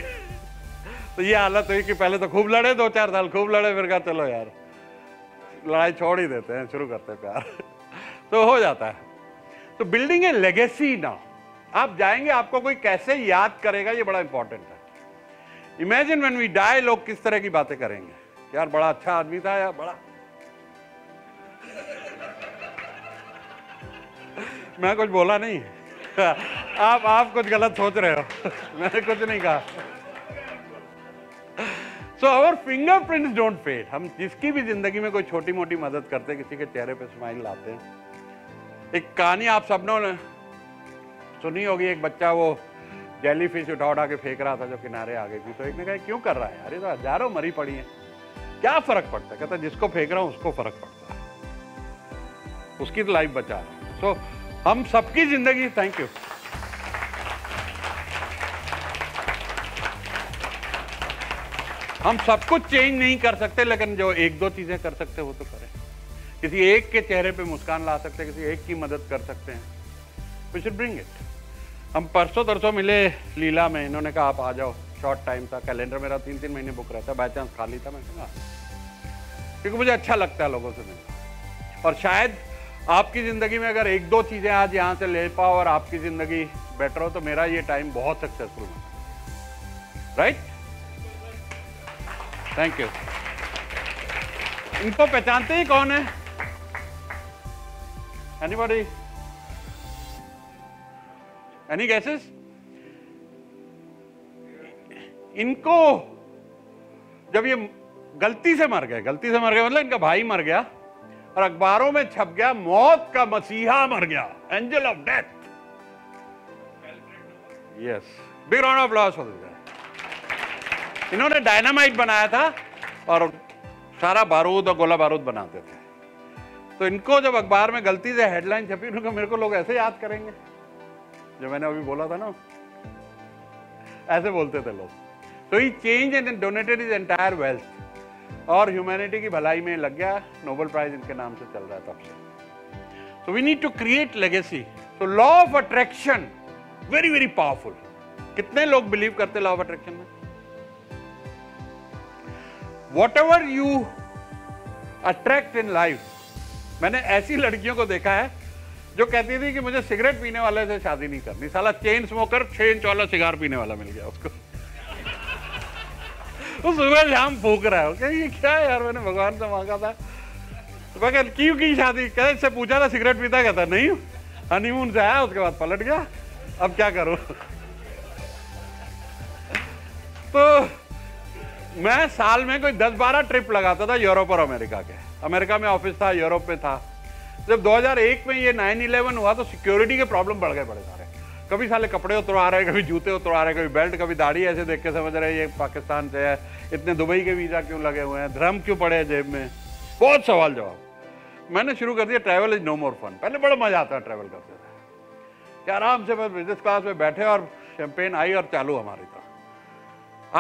तो ये हालत हुई कि पहले तो खूब लड़े, 2-4 साल खूब लड़े, फिर कहा चलो यार लड़ाई छोड़ ही देते हैं, शुरू करते हैं प्यार। तो हो जाता है। तो बिल्डिंग ए लेगेसी ना, आप जाएंगे आपको कोई कैसे याद करेगा, ये बड़ा इंपॉर्टेंट है। इमेजिन व्हेन वी डाई, लोग किस तरह की बातें करेंगे, यार बड़ा अच्छा आदमी था यार, बड़ा। मैं कुछ बोला नहीं, आप कुछ गलत सोच रहे हो। मैंने कुछ नहीं कहा। So our fingerprints don't fade. हम जिसकी भी जिंदगी में कोई छोटी मोटी मदद करते हैं, किसी के चेहरे पे स्माइल लाते हैं। एक कहानी आप सबनों ने सुनी होगी, एक बच्चा वो जेली फिश उठा उठा के फेंक रहा था जो किनारे आ गई थी। तो एक ने कहा क्यों कर रहा है यार, ये तो हजारों मरी पड़ी है, क्या फर्क पड़ता है? कहता जिसको फेंक रहा हूं उसको फर्क पड़ता है, उसकी तो लाइफ बचा रहा हूं। सो हम सबकी जिंदगी, थैंक यू, हम सब कुछ चेंज नहीं कर सकते, लेकिन जो 1-2 चीजें कर सकते वो तो करें। किसी एक के चेहरे पे मुस्कान ला सकते हैं, किसी एक की मदद कर सकते हैं। We should bring it. हम परसों तरसों मिले लीला में, इन्होंने कहा आप आ जाओ, शॉर्ट टाइम था, कैलेंडर मेरा 3-3 महीने बुक रहता है, बाई चांस खाली था। मैं कहा क्योंकि मुझे अच्छा लगता है लोगों से मिलना। और शायद आपकी जिंदगी में अगर 1-2 चीजें आज यहाँ से ले पाओ और आपकी जिंदगी बेटर हो, तो मेरा ये टाइम बहुत सक्सेसफुल हो। राइट? Thank you. इनको पहचानते ही कौन है? एनीबॉडी? Any guesses? इनको जब ये गलती से मर गए मतलब इनका भाई मर गया और अखबारों में छप गया मौत का मसीहा मर गया, angel of death. Yes, big round of applause for this guy. इन्होंने डायनामाइट बनाया था और सारा बारूद और गोला बारूद बनाते थे। तो इनको जब अखबार में गलती से हेडलाइन छपी, उनको मेरे को लोग ऐसे याद करेंगे जो मैंने अभी बोला था ना, ऐसे बोलते थे लोग। तो ही change and donated is entire wealth और ह्यूमैनिटी की भलाई में लग गया। नोबेल प्राइज इनके नाम से चल रहा है तब से। So we need to create legacy. So law of attraction very very powerful. कितने लोग बिलीव करते लॉ ऑफ अट्रैक्शन में? Whatever you attract in life. मैंने ऐसी लड़कियों को देखा है जो कहती थी कि मुझे सिगरेट पीने वाले से शादी नहीं करनी, साला चेन स्मोकर 6 इंच वाला सिगार पीने वाला मिल गया उसको। वो सुबह शाम फूक रहा है, ये क्या है यार, मैंने भगवान से मांगा था। तो मैं कह क्यों की शादी? कहते इससे पूछा था सिगरेट पीता, कहता नहीं, हनीमून से आया उसके बाद पलट गया, अब क्या करूं। तो मैं साल में कोई 10-12 ट्रिप लगाता था यूरोप और अमेरिका के। अमेरिका में ऑफिस था, यूरोप में था। जब 2001 में ये 9/11 हुआ तो सिक्योरिटी के प्रॉब्लम बढ़ गए बड़े सारे। कभी साले कपड़े उतरवा रहे, कभी जूते उतरवा रहे, कभी बेल्ट, कभी दाढ़ी, ऐसे देख के समझ रहे ये पाकिस्तान से है, इतने दुबई के वीजा क्यों लगे हुए हैं, ड्रम क्यों पड़े हैं जेब में, बहुत सवाल जवाब। मैंने शुरू कर दिया travel is no more fun. पहले बड़ा मजा आता है ट्रैवल करते थे कि आराम से बस बिजनेस क्लास में बैठे और शैंपेन आई और चालू हमारी तो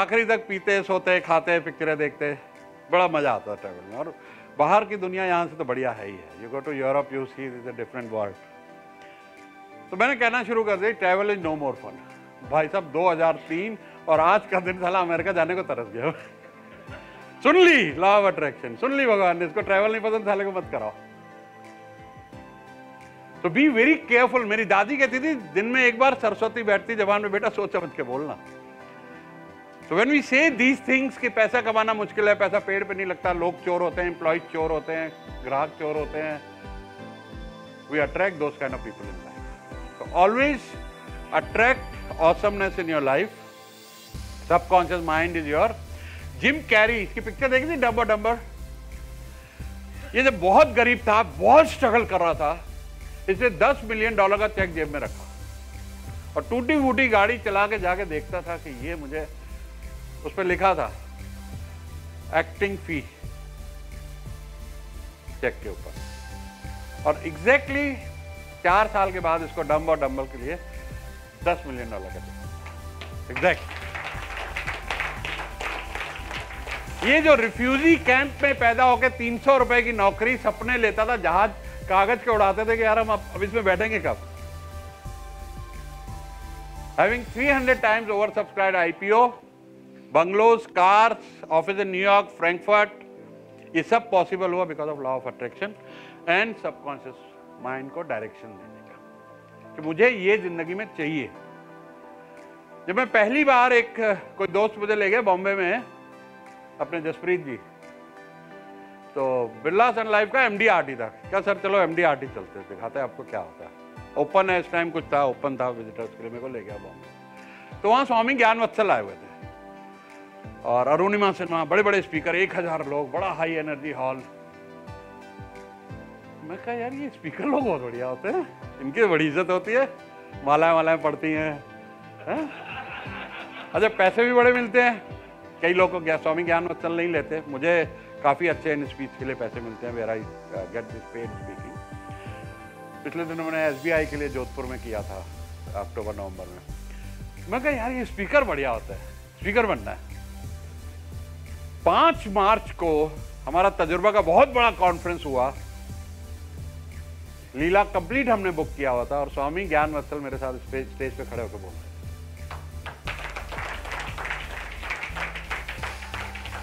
आखिरी तक पीते सोते खाते पिक्चरें देखते, बड़ा मजा आता है ट्रैवल में। और बाहर की दुनिया यहाँ से तो बढ़िया है ही है। You go to Europe, you see is a different world. तो मैंने कहना शुरू कर दिया travel is no more fun. भाई साहब 2003 और आज का दिन साला अमेरिका जाने को तरस गया। सुन ली लॉ ऑफ अट्रैक्शन, सुन ली भगवान ने, इसको ट्रैवल नहीं पसंद साले को मत कराओ। तो बी वेरी केयरफुल। मेरी दादी कहती थी दिन में एक बार सरस्वती बैठती जबान में, बेटा सोच समझ के बोलना। So when we say these things कि पैसा कमाना मुश्किल है, पैसा पेड़ पे नहीं लगता, लोग चोर होते हैं, एम्प्लॉयज चोर होते हैं, ग्राहक चोर होते हैं, we attract those kind of people in life. So always attract awesomeness in your life. Subconscious mind is your Jim Carrey. इसकी पिक्चर देखी थी डम्बर डम्बर? ये जब बहुत गरीब था, बहुत स्ट्रगल कर रहा था, इसने $10 मिलियन का चेक जेब में रखा और टूटी फूटी गाड़ी चला के जाके देखता था कि ये मुझे, उस पर लिखा था एक्टिंग फी चेक के ऊपर। और एग्जैक्टली 4 साल के बाद इसको डम्ब और डम्बल के लिए $10 मिलियन का चेक। एग्जैक्ट ये जो रिफ्यूजी कैंप में पैदा होकर 300 रुपए की नौकरी सपने लेता था, जहाज कागज के उड़ाते थे कि यार हम अब इसमें बैठेंगे कब। Having 300 times oversubscribed IPO, bungalows, cars, office in New York, Frankfurt, ये सब पॉसिबल हुआ because of law of attraction and subconscious mind को डायरेक्शन देने का कि मुझे ये जिंदगी में चाहिए। जब मैं पहली बार कोई दोस्त मुझे ले गया बॉम्बे में, अपने जसप्रीत जी, तो बिरला सन लाइफ का MDRT था। क्या सर चलो MDRT चलते हैं, दिखाते हैं आपको क्या होता है। ओपन है, इस टाइम कुछ था, ओपन था विजिटर्स के लिए, मेरे को ले गया बॉम्बे। तो वहाँ स्वामी ज्ञान वत्सल आए हुए थे और अरुणिमा सिन्हा, बड़े बड़े स्पीकर, 1000 लोग, बड़ा हाई एनर्जी हॉल। मैं कहा यार ये स्पीकर लोग बहुत बढ़िया होते हैं, इनकी बड़ी इज्जत होती है, मालाएं पड़ती हैं, है? अच्छा पैसे भी बड़े मिलते हैं। कई लोगों को स्वामी ज्ञान वत्सल नहीं लेते, मुझे काफ़ी अच्छे इन स्पीच के लिए पैसे मिलते हैं, where I get this paid speaking. पिछले दिनों मैंने SBI के लिए जोधपुर में किया था, अक्टूबर-नवंबर में। मैं कहा यार ये स्पीकर बढ़िया होता है, स्पीकर बनना है। 5 मार्च को हमारा तजुर्बा का बहुत बड़ा कॉन्फ्रेंस हुआ, लीला कंप्लीट हमने बुक किया हुआ था और स्वामी ज्ञान वत्सल मेरे साथ स्टेज पे खड़े होकर बोल रहे,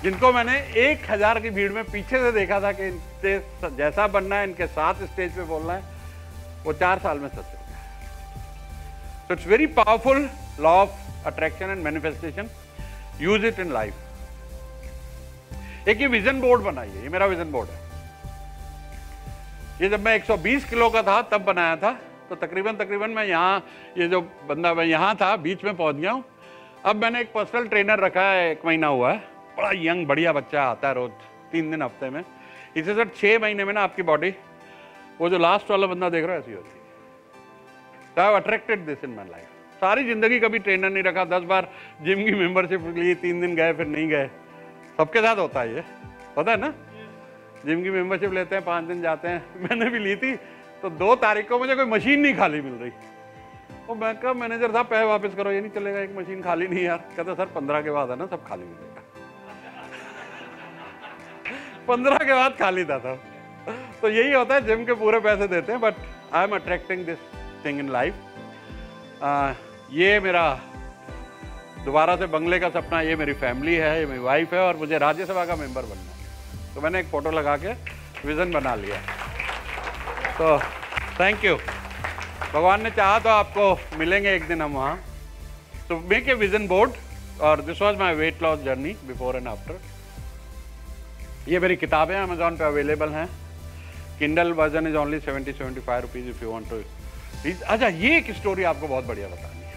जिनको मैंने 1000 की भीड़ में पीछे से देखा था कि इनसे जैसा बनना है, इनके साथ स्टेज पे बोलना है, वो 4 साल में सच हो गया। So it's very powerful law of attraction and manifestation. Use it in life. एक ये विजन बोर्ड बनाइए, ये मेरा विजन बोर्ड है। ये जब मैं 120 किलो का था तब बनाया था, तो तकरीबन मैं यहाँ, ये जो बंदा मैं यहाँ था बीच में पहुँच गया हूँ। अब मैंने एक पर्सनल ट्रेनर रखा है, 1 महीना हुआ है, बड़ा यंग बढ़िया बच्चा आता है रोज 3 दिन हफ्ते में। इसे सर 6 महीने में ना आपकी बॉडी वो जो लास्ट वाला बंदा देख रहा है ऐसी होती है। I have attracted this in my life. सारी जिंदगी कभी ट्रेनर नहीं रखा, 10 बार जिम की मेंबरशिप ली, 3 दिन गए फिर नहीं गए। सबके साथ होता है ये, पता है ना। जिम की मेंबरशिप लेते हैं, 5 दिन जाते हैं। मैंने भी ली थी, तो 2 तारीख को मुझे कोई मशीन नहीं खाली मिल रही। तो मैं कहा मैनेजर साहब पैसे वापस करो, ये नहीं चलेगा, एक मशीन खाली नहीं यार। कहता सर 15 के बाद है ना सब खाली मिलेगा। 15 के बाद खाली था सब। तो यही होता है, जिम के पूरे पैसे देते हैं, but I am attracting this thing in life. ये मेरा दोबारा से बंगले का सपना, ये मेरी फैमिली है, ये मेरी वाइफ है, और मुझे राज्यसभा का मेंबर बनना है। तो मैंने एक फोटो लगा के विजन बना लिया। तो थैंक यू। भगवान ने चाहा तो आपको मिलेंगे एक दिन हम वहाँ। तो मेक ए विजन बोर्ड, और this was my weight loss journey before and after. ये मेरी किताबें अमेजोन पे अवेलेबल हैं। Kindle version is only 70-75 rupees if you want to. अच्छा, ये एक स्टोरी आपको बहुत बढ़िया बतानी है।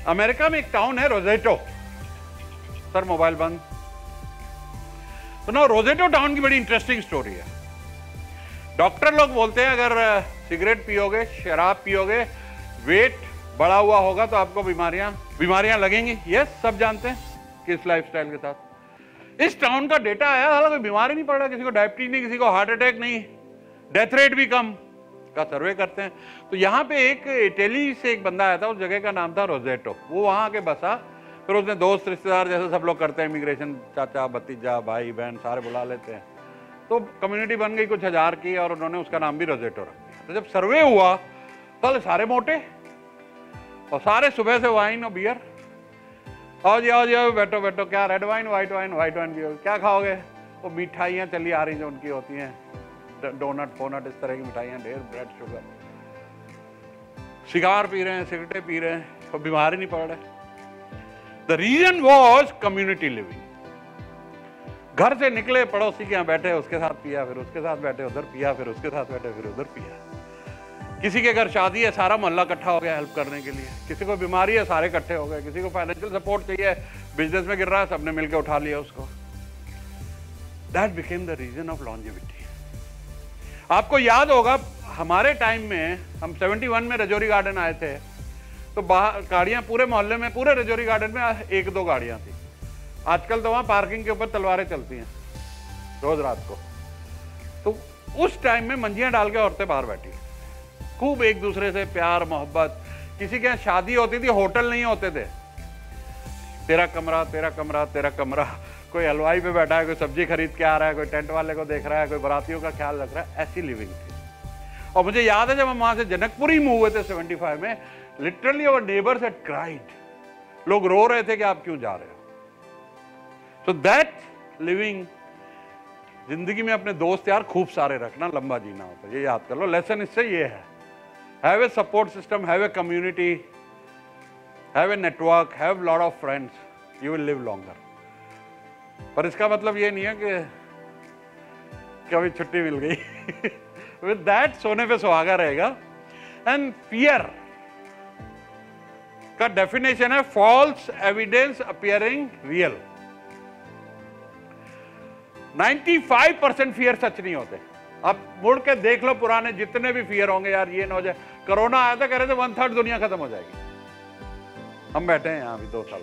अमेरिका में एक टाउन है रोजेटो। सर मोबाइल बंद। तो ना रोजेटो टाउन की बड़ी इंटरेस्टिंग स्टोरी है। डॉक्टर लोग बोलते हैं अगर सिगरेट पियोगे, शराब पियोगे, वेट बढ़ा हुआ होगा तो आपको बीमारियां लगेंगी। यस, सब जानते हैं कि इस लाइफस्टाइल के साथ। इस टाउन का डेटा आया, हालांकि बीमारी नहीं पड़ रहा, किसी को डायबिटीज नहीं, किसी को हार्ट अटैक नहीं, डेथ रेट भी कम का सर्वे करते हैं। तो यहाँ पे एक इटली से एक बंदा आया था, उस जगह का नाम था रोजेटो। वो वहां आके बसा, फिर उसने दोस्त रिश्तेदार जैसे सब लोग करते हैं, इमिग्रेशन, चाचा भतीजा भाई बहन सारे बुला लेते हैं। तो कम्युनिटी बन गई कुछ 1000 की, और उन्होंने उसका नाम भी रोजेटो रख दिया। तो जब सर्वे हुआ तो सारे मोटे, और सारे सुबह से वाइन और बियर। आओ जी बैठो बैठो, क्या रेड वाइन व्हाइट वाइन पियो, क्या खाओगे? वो मिठाइयाँ चली आ रही जो उनकी होती हैं, डोनट फोनट, इस तरह की मिठाइयाँ, ढेर ब्रेड शुगर। सिगार पी रहे हैं, सिगरेटें पी रहे हैं, तो बीमार ही नहीं पड़ रहे। The reason was community living. घर से निकले, पड़ोसी के यहाँ बैठे, उसके साथ पिया, फिर उसके साथ बैठे, उधर पिया, फिर उसके साथ बैठे, फिर उधर पिया। किसी के घर शादी है, सारा मोहल्ला इकट्ठा हो गया हेल्प करने के लिए। किसी को बीमारी है, सारे इकट्ठे हो गए। किसी को फाइनेंशियल सपोर्ट चाहिए, बिजनेस में गिर रहा है, सबने मिलकर उठा लिया उसको। That became the reason of longevity. आपको याद होगा हमारे टाइम में, हम 71 में रजौरी गार्डन आए थे, तो बाहर गाड़ियां पूरे मोहल्ले में, पूरे रजौरी गार्डन में 1-2 गाड़ियां थी। आजकल तो वहां पार्किंग के ऊपर तलवारें चलती हैं रोज रात को। तो उस टाइम में मंजियां डाल के औरतें बाहर बैठी, खूब एक दूसरे से प्यार मोहब्बत। किसी के यहाँ शादी होती थी, होटल नहीं होते थे, तेरा कमरा तेरा कमरा तेरा कमरा। कोई हलवाई पे बैठा है, कोई सब्जी खरीद के आ रहा है, कोई टेंट वाले को देख रहा है, कोई बारातियों का ख्याल रख रहा है। ऐसी लिविंग थी। और मुझे याद है जब हम वहां से जनकपुरी मूव हुए थे 75 में, literally our neighbours had cried. लोग रो रहे थे कि आप क्यों जा रहे हो। सो दैट लिविंग, जिंदगी में अपने दोस्त यार खूब सारे रखना, लंबा जीना होता है, ये याद कर लो। लेसन इससे ये है, have a support system, have a community, have a network, have lot of friends, you will live longer. पर इसका मतलब ये नहीं है कि कभी छुट्टी मिल गई। विद दैट सोने पे सुहागा रहेगा। एंड फियर का डेफिनेशन है false evidence appearing real. 95% fear सच नहीं होते। अब मुड़ के देख लो पुराने जितने भी फियर होंगे, यार ये ना हो जाए। कोरोना आया था, कह रहे थे 1/3 दुनिया खत्म हो जाएगी। हम बैठे हैं यहां अभी 2 साल।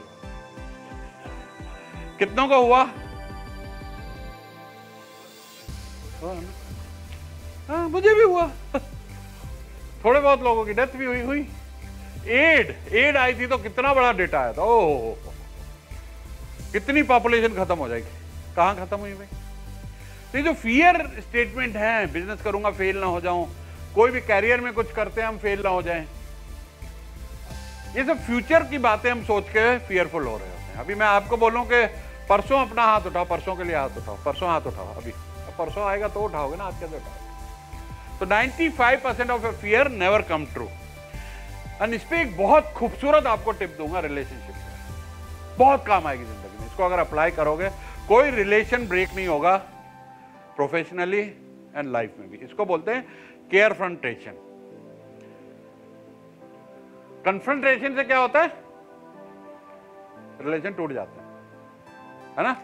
कितनों को हुआ? हाँ, मुझे भी हुआ। थोड़े बहुत लोगों की डेथ भी हुई। एड आई थी तो कितना बड़ा डेटा आया था। ओह, कितनी पॉपुलेशन खत्म हो जाएगी। कहां खत्म हुई भाई? तो ये जो फियर स्टेटमेंट है, बिजनेस करूंगा फेल ना हो जाऊं, कोई भी कैरियर में कुछ करते हैं हम फेल ना हो जाएं, ये सब फ्यूचर की बातें हम सोच के फियरफुल हो रहे होते हैं। अभी मैं आपको बोलूं कि परसों अपना हाथ उठाओ, परसों के लिए हाथ उठाओ, परसों हाथ उठाओ, अभी परसों आएगा तो उठाओगे ना, आज कैसे उठाओगे? तो 95% of fear never come true. And इस पे एक बहुत खूबसूरत आपको टिप दूंगा रिलेशनशिप में, बहुत काम आएगी जिंदगी में। इसको अगर अप्लाई करोगे, कोई रिलेशन ब्रेक नहीं होगा, प्रोफेशनली एंड लाइफ में भी। इसको बोलते हैं केयरफ्रंटेशन। कन्फ्रंटेशन से क्या होता है? रिलेशन टूट जाते हैं, है ना,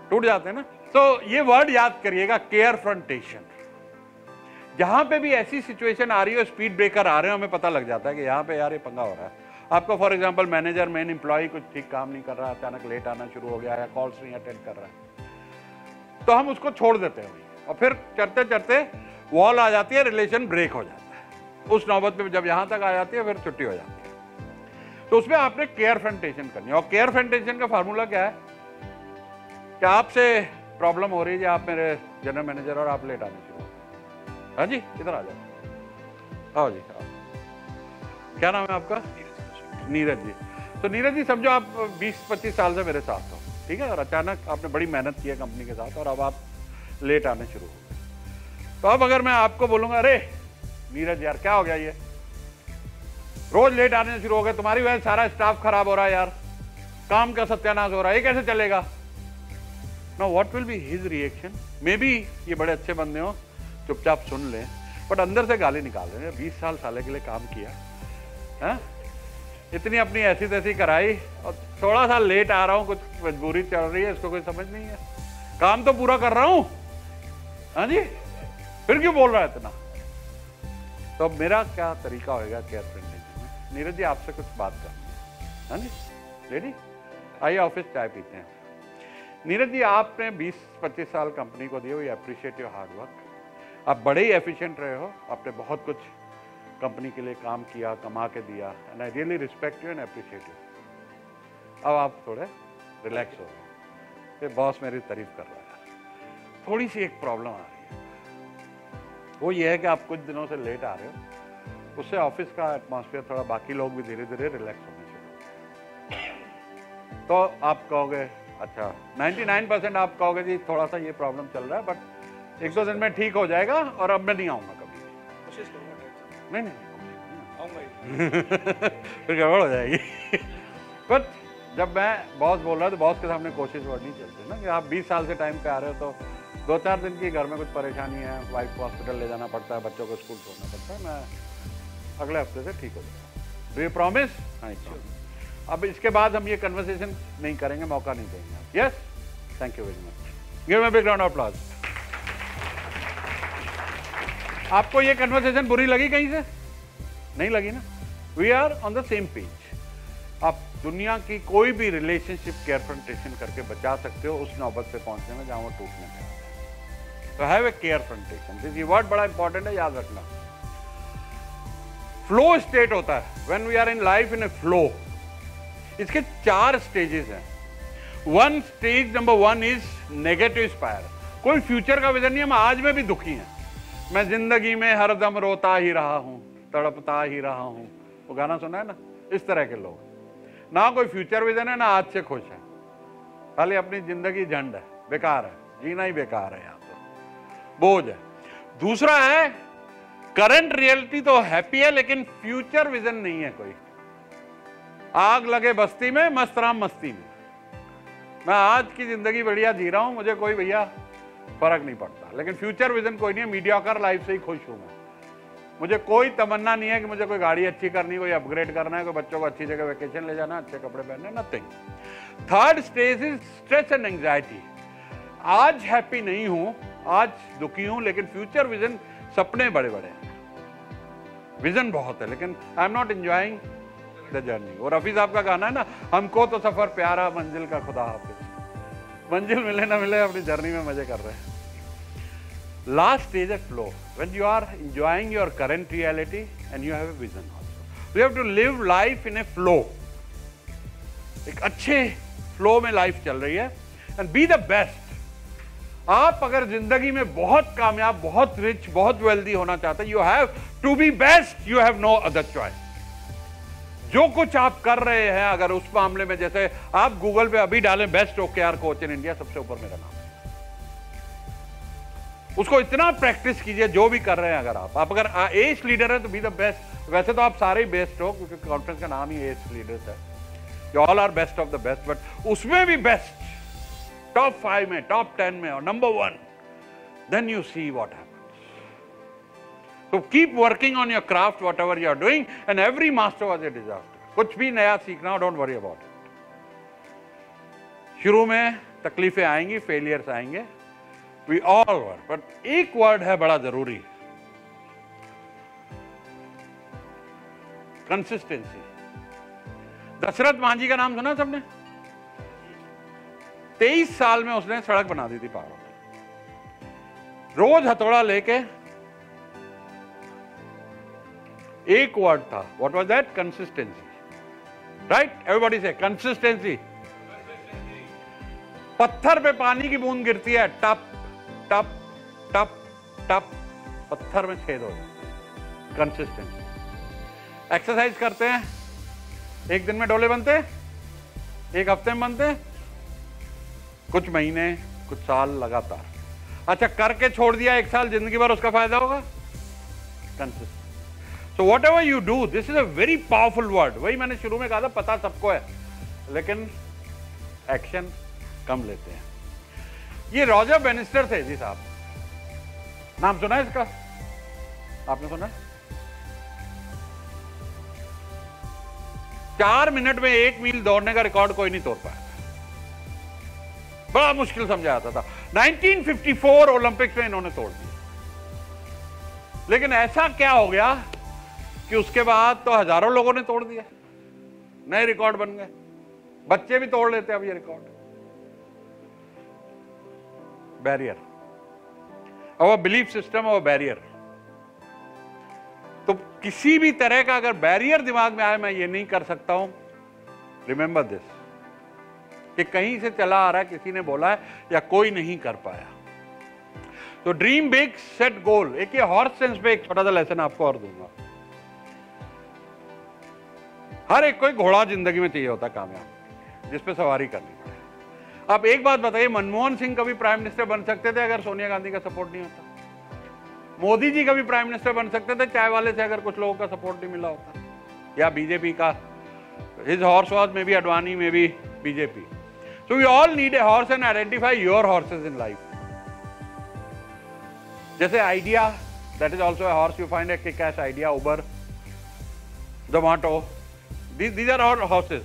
टूट जाते हैं ना। तो ये वर्ड याद करिएगा, केयरफ्रंटेशन। जहां पे भी ऐसी सिचुएशन आ रही हो, स्पीड ब्रेकर आ रहे हो, हमें पता लग जाता है कि यहाँ पे यार ये पंगा हो रहा है। आपको for example manager, main employ कुछ ठीक काम नहीं कर रहा, अचानक लेट आना शुरू हो गया या कॉल्स नहीं अटेंड कर रहा है, तो हम उसको छोड़ देते हैं और फिर चढ़ते चढ़ते वॉल आ जाती है, रिलेशन ब्रेक हो जाता है। उस नौबत पे जब यहां तक आ जाती है फिर छुट्टी हो जाती है। तो उसमें आपने केयरफ्रंटेशन करनी है। और केयरफ्रंटेशन का फार्मूला क्या है कि आपसे प्रॉब्लम हो रही है, आप मेरे जनरल मैनेजर और आप लेट आने शुरू। हाँ जी, इधर आ जाओ। आओ जी, आओ। क्या नाम है आपका? नीरज जी। तो नीरज जी, समझो आप 20-25 साल से मेरे साथ हो, ठीक है, और अचानक आपने बड़ी मेहनत की है कंपनी के साथ और अब आप लेट आने शुरू हो गए। तो अब अगर मैं आपको बोलूंगा, अरे नीरज यार क्या हो गया, ये रोज लेट आने शुरू हो गए, तुम्हारी वजह से सारा स्टाफ खराब हो रहा है यार, काम का सत्यानाश हो रहा है, ये कैसे चलेगा? Now what will be his reaction? May be ये बड़े अच्छे बंदे हो, चुपचाप सुन लें, बट अंदर से गाली निकाल रहे हैं। 20 साल साले के लिए काम किया है, इतनी अपनी ऐसी तैसी कराई और थोड़ा सा लेट आ रहा हूं, कुछ मजबूरी चल रही है, इसको कोई समझ नहीं है, काम तो पूरा कर रहा हूं, हाँ जी, फिर क्यों बोल रहा है इतना? तो अब मेरा क्या तरीका होगा केयरफ्रंटेशन में? नीरज जी आपसे कुछ बात करनी है, हाँ जी, रेडी? आइए ऑफिस चाय पीते हैं। नीरज जी, आपने 20-25 साल कंपनी को दिए, we appreciate your hard work, आप बड़े ही एफिशिएंट रहे हो, आपने बहुत कुछ कंपनी के लिए काम किया, कमा के दिया, and I really respect you and appreciate you. अब आप थोड़े रिलैक्स हो गए, बॉस मेरी तारीफ कर रहा है। थोड़ी सी एक प्रॉब्लम आ रही है, वो ये है कि आप कुछ दिनों से लेट आ रहे हो, उससे ऑफिस का एटमॉस्फेयर थोड़ा, बाकी लोग भी धीरे धीरे रिलैक्स होने शुरू। तो आप कहोगे, अच्छा 99% आप कहोगे जी थोड़ा सा ये प्रॉब्लम चल रहा है, बट 1-2 दिन में ठीक हो जाएगा और अब मैं नहीं आऊंगा कभी। कोशिश करूंगा। नहीं आऊंगा फिर गड़बड़ हो जाएगी। बट जब मैं बॉस बोल रहा है तो बॉस के सामने कोशिश वर्ड नहीं चलती ना, कि आप 20 साल से टाइम पे आ रहे हो, तो 2-4 दिन की घर में कुछ परेशानी है, वाइफ को हॉस्पिटल ले जाना पड़ता है, बच्चों को स्कूल छोड़ना पड़ता है, मैं अगले हफ्ते से ठीक हो जाऊंगा। Do you promise? हाँ, अब इसके बाद हम ये कन्वर्सेशन नहीं करेंगे, मौका नहीं देंगे। Yes, thank you very much, give me a big round of applause. आपको ये कन्वर्सेशन बुरी लगी कहीं से? नहीं लगी ना? We are on the same page. आप दुनिया की कोई भी रिलेशनशिप केयरफ्रंटेशन करके बचा सकते हो उस नौबत पे पहुंचने में जहां वो टूटने पे। तो हैव ए केयरफ्रंटेशन। ये वर्ड बड़ा इंपॉर्टेंट है, याद रखना। फ्लो स्टेट होता है, when we are in life in a flow. इसके 4 स्टेजेस हैं। Stage number 1 is negative spiral. कोई फ्यूचर का विजन नहीं, हम आज में भी दुखी हैं, मैं जिंदगी में हरदम रोता ही रहा हूं, तड़पता ही रहा हूं। वो गाना सुना है ना? इस तरह के लोग, ना कोई फ्यूचर विजन है, ना आज से खुश है, खाली अपनी जिंदगी झंड है, बेकार है, जीना ही बेकार है, यहां तो बोझ है। दूसरा है करंट रियलिटी तो हैप्पी है, लेकिन फ्यूचर विजन नहीं है कोई। आग लगे बस्ती में, मस्त राम मस्ती में। मैं आज की जिंदगी बढ़िया जी रहा हूं, मुझे कोई भैया फर्क नहीं पड़ता, लेकिन फ्यूचर विजन कोई नहीं है, मीडियोकर लाइफ से ही खुश हूं मैं। मुझे कोई तमन्ना नहीं है कि मुझे कोई गाड़ी अच्छी करनी, कोई अपग्रेड करना है, कोई बच्चों को अच्छी जगह वेकेशन ले जाना, अच्छे कपड़े पहनने, nothing. Third stage is stress and anxiety. आज हैप्पी नहीं हूं, आज दुखी हूं, लेकिन फ्यूचर विजन, सपने बड़े बड़े हैं, विजन बहुत है, लेकिन आई am not enjoying the journey. और रफी साहब का गाना है ना, हमको तो सफर प्यारा, मंजिल का खुदा हाफिज। मंजिल मिले ना मिले, अपनी जर्नी में मजे कर रहे हैं। Last stage of flow, when you are enjoying your current reality and you have a vision also. You have to live life in a flow. एक अच्छे flow में life चल रही है, and be the best. आप अगर जिंदगी में बहुत कामयाब, बहुत rich, बहुत wealthy होना चाहते हैं, you have to be best. You have no other choice. जो कुछ आप कर रहे हैं, अगर उस मामले में, जैसे आप गूगल पे अभी डालें best OKR coach in India, सबसे ऊपर मेरा नाम, उसको इतना प्रैक्टिस कीजिए जो भी कर रहे हैं। अगर अगर एस लीडर है तो बी द बेस्ट। वैसे तो आप सारे ही बेस्ट हो, क्योंकि कॉन्फ्रेंस का नाम ही एस लीडर्स है, you all are best of the best, but उसमें भी बेस्ट, टॉप 5 में, टॉप 10 में और number 1, then you see what happens. So keep working on your craft, whatever you are doing, and every master was a disaster. कुछ भी नया सीखना, don't worry about it. शुरू में तकलीफें आएंगी, फेलियर्स आएंगे, we all were, but एक वर्ड है बड़ा जरूरी, कंसिस्टेंसी. दशरथ मांझी का नाम सुना सबने? 23 साल में उसने सड़क बना दी थी पहाड़ों में, रोज हथौड़ा लेके. एक वर्ड था, what was that? Consistency. Right, everybody से कंसिस्टेंसी. पत्थर पे पानी की बूंद गिरती है, टप टप टप टप, पत्थर में छेद हो जाए. कंसिस्टेंसी. एक्सरसाइज करते हैं, एक दिन में डोले बनते, एक हफ्ते में बनते, कुछ महीने, कुछ साल लगातार. अच्छा, करके छोड़ दिया एक साल, जिंदगी भर उसका फायदा होगा? Consistent. So what ever you do, this is a very powerful word. वही मैंने शुरू में कहा था, पता सबको है, लेकिन एक्शन कम लेते हैं. ये रॉजर बेनिस्टर थे जी साहब, नाम सुना है इसका? आपने सुना? 4 मिनट में 1 मील दौड़ने का रिकॉर्ड कोई नहीं तोड़ पाया. बड़ा मुश्किल समझा जाता था. 1954 ओलंपिक्स में इन्होंने तोड़ दिया. लेकिन ऐसा क्या हो गया कि उसके बाद तो हजारों लोगों ने तोड़ दिया, नए रिकॉर्ड बन गए. बच्चे भी तोड़ लेते अब ये रिकॉर्ड. बैरियर, और बिलीफ सिस्टम और बैरियर. तो किसी भी तरह का अगर बैरियर दिमाग में आए, मैं ये नहीं कर सकता हूं, रिमेंबर दिस, कि कहीं से चला आ रहा है, किसी ने बोला है, या कोई नहीं कर पाया. तो ड्रीम बिग, सेट गोल. एक ये हॉर्स सेंस पे एक छोटा सा लेसन आपको और दूंगा. हर एक कोई घोड़ा जिंदगी में चाहिए होता कामयाब, जिसपे सवारी करनी पड़े. आप एक बात बताइए, मनमोहन सिंह कभी प्राइम मिनिस्टर बन सकते थे अगर सोनिया गांधी का सपोर्ट नहीं होता? मोदी जी कभी प्राइम मिनिस्टर बन सकते थे चाय वाले से अगर कुछ लोगों का सपोर्ट नहीं मिला होता? या बीजेपी का, his horse was may be Advani, may be BJP. So we all need a horse and identify your horses in life. जैसे idea, that is also a horse. You find a kick-ass idea, Uber, Zomato, these are our horses.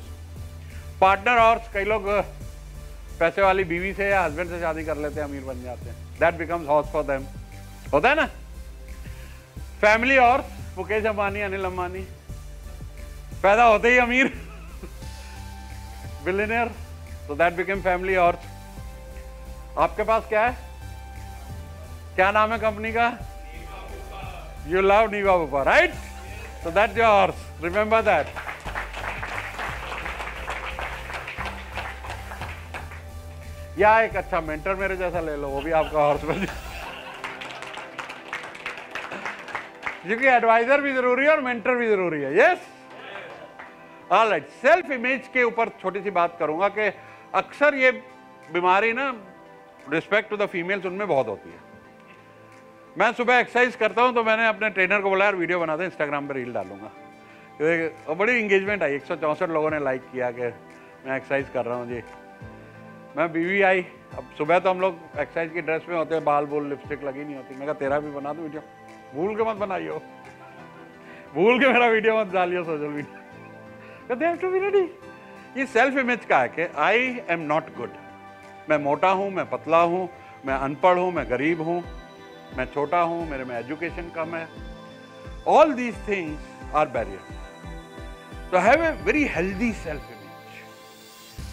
Partner horse, कई लोग पैसे वाली बीवी से या husband से शादी कर लेते हैं, अमीर बन जाते हैं. That becomes horse for them. होता है ना? फैमिली हॉर्स, मुकेश अंबानी, अनिल अंबानी, पैदा होते ही अमीर, billionaire, so that became family horse. आपके पास क्या है? क्या नाम है कंपनी का? You love Niva Bupa, right? So that's your horse. Remember that. या एक अच्छा मेंटर मेरे जैसा ले लो, वो भी आपका हॉर्स बन जाए. क्योंकि एडवाइजर भी जरूरी है और मेंटर भी जरूरी है. Yes, alright. सेल्फ इमेज के ऊपर छोटी सी बात करूंगा कि अक्सर ये बीमारी ना, रिस्पेक्ट टू द फीमेल्स, उनमें बहुत होती है. मैं सुबह एक्सरसाइज करता हूं तो मैंने अपने ट्रेनर को बोला, यार वीडियो बना दे, इंस्टाग्राम पे रील डालूंगा. और बड़ी इंगेजमेंट आई, 164 लोगों ने लाइक किया कि मैं एक्सरसाइज कर रहा हूँ जी. मैं बीवी आई, अब सुबह तो हम लोग एक्सरसाइज की ड्रेस में होते हैं, बाल बोल लिपस्टिक लगी नहीं होती. मैं कहा तेरा भी बना दूं वीडियो, भूल के मत बनाइयो, भूल के मेरा वीडियो मत डालियो सोशल मीडिया. कहते हैं टू बी रेडी. ये सेल्फ इमेज का है कि आई एम नॉट गुड. मैं मोटा हूं, मैं पतला हूं, मैं अनपढ़ हूं, मैं गरीब हूं, मैं छोटा हूं, मेरे में एजुकेशन कम है. All these things are barriers. So have a very healthy self-image,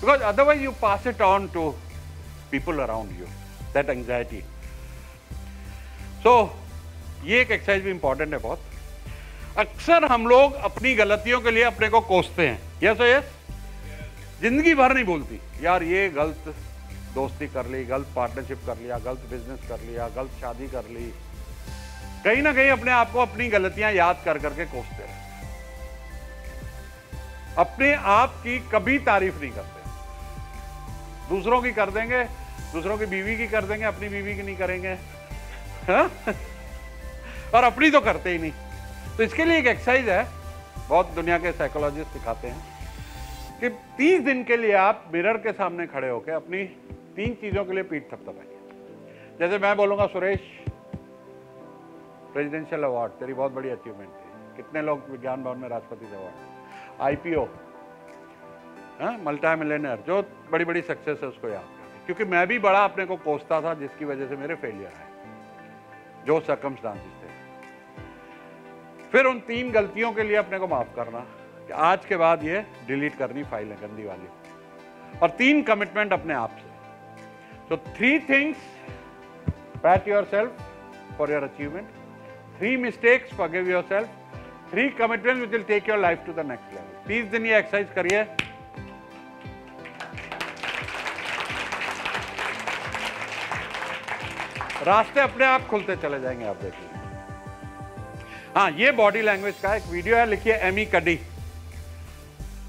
because otherwise you pass it on to people around you, that anxiety. So ये एक एक्सरसाइज भी इंपॉर्टेंट है बहुत. अक्सर हम लोग अपनी गलतियों के लिए अपने को कोसते हैं. यस और यस. जिंदगी भर नहीं भूलती, यार ये गलत दोस्ती कर ली, गलत पार्टनरशिप कर लिया, गलत बिजनेस कर लिया, गलत शादी कर ली. कहीं ना कहीं अपने आप को अपनी गलतियां याद कर करके कोसते हैं. अपने आप की कभी तारीफ नहीं करते. दूसरों की कर देंगे, दूसरों की बीवी की कर देंगे, अपनी बीवी की नहीं करेंगे. हाँ? और अपनी तो करते ही नहीं. तो इसके लिए एक एक्सरसाइज है, बहुत दुनिया के साइकोलॉजिस्ट सिखाते हैं कि 30 दिन के लिए आप मिरर के सामने खड़े होकर अपनी 3 चीजों के लिए पीठ थपथपाइए. जैसे मैं बोलूंगा सुरेश, प्रेसिडेंशियल अवार्ड, तेरी बहुत बड़ी अचीवमेंट थी। कितने लोग विज्ञान भवन में राष्ट्रपति अवार्ड, IPO, मल्टी मिलियनर, जो बड़ी बड़ी सक्सेस है उसको याद कर। क्योंकि मैं भी बड़ा अपने को कोसता था जिसकी वजह से मेरे फेलियर आए, जो सर्कमस्टांसेस थे। फिर उन 3 गलतियों के लिए अपने को माफ करना कि आज के बाद ये डिलीट करनी फाइल है गंदी वाली, और 3 कमिटमेंट अपने आप से। So 3 things, pat yourself for your achievement, 3 mistakes, forgive yourself, 3 commitments which will take your life to the next level. 30 दिन ये एक्सरसाइज करिए। रास्ते अपने आप खुलते चले जाएंगे, आप देखिए। हाँ, ये बॉडी लैंग्वेज का एक वीडियो है, लिखिए एमी कडी,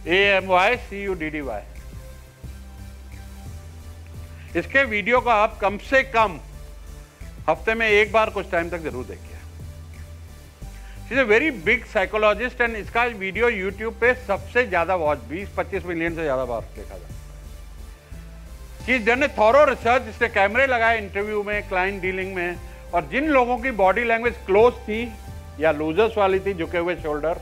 AMYCUDDY। इसके वीडियो को आप कम से कम हफ्ते में 1 बार कुछ टाइम तक जरूर देखिए। She is a very big psychologist and इसका वीडियो यूट्यूब पे सबसे ज्यादा वॉच 20-25 मिलियन से ज्यादा बार देखा जाता है। She is done A thorough research, इसने कैमरे लगाए इंटरव्यू में, क्लाइंट डीलिंग में, और जिन लोगों की बॉडी लैंग्वेज क्लोज थी या लूजर्स वाली थी, झुके हुए शोल्डर,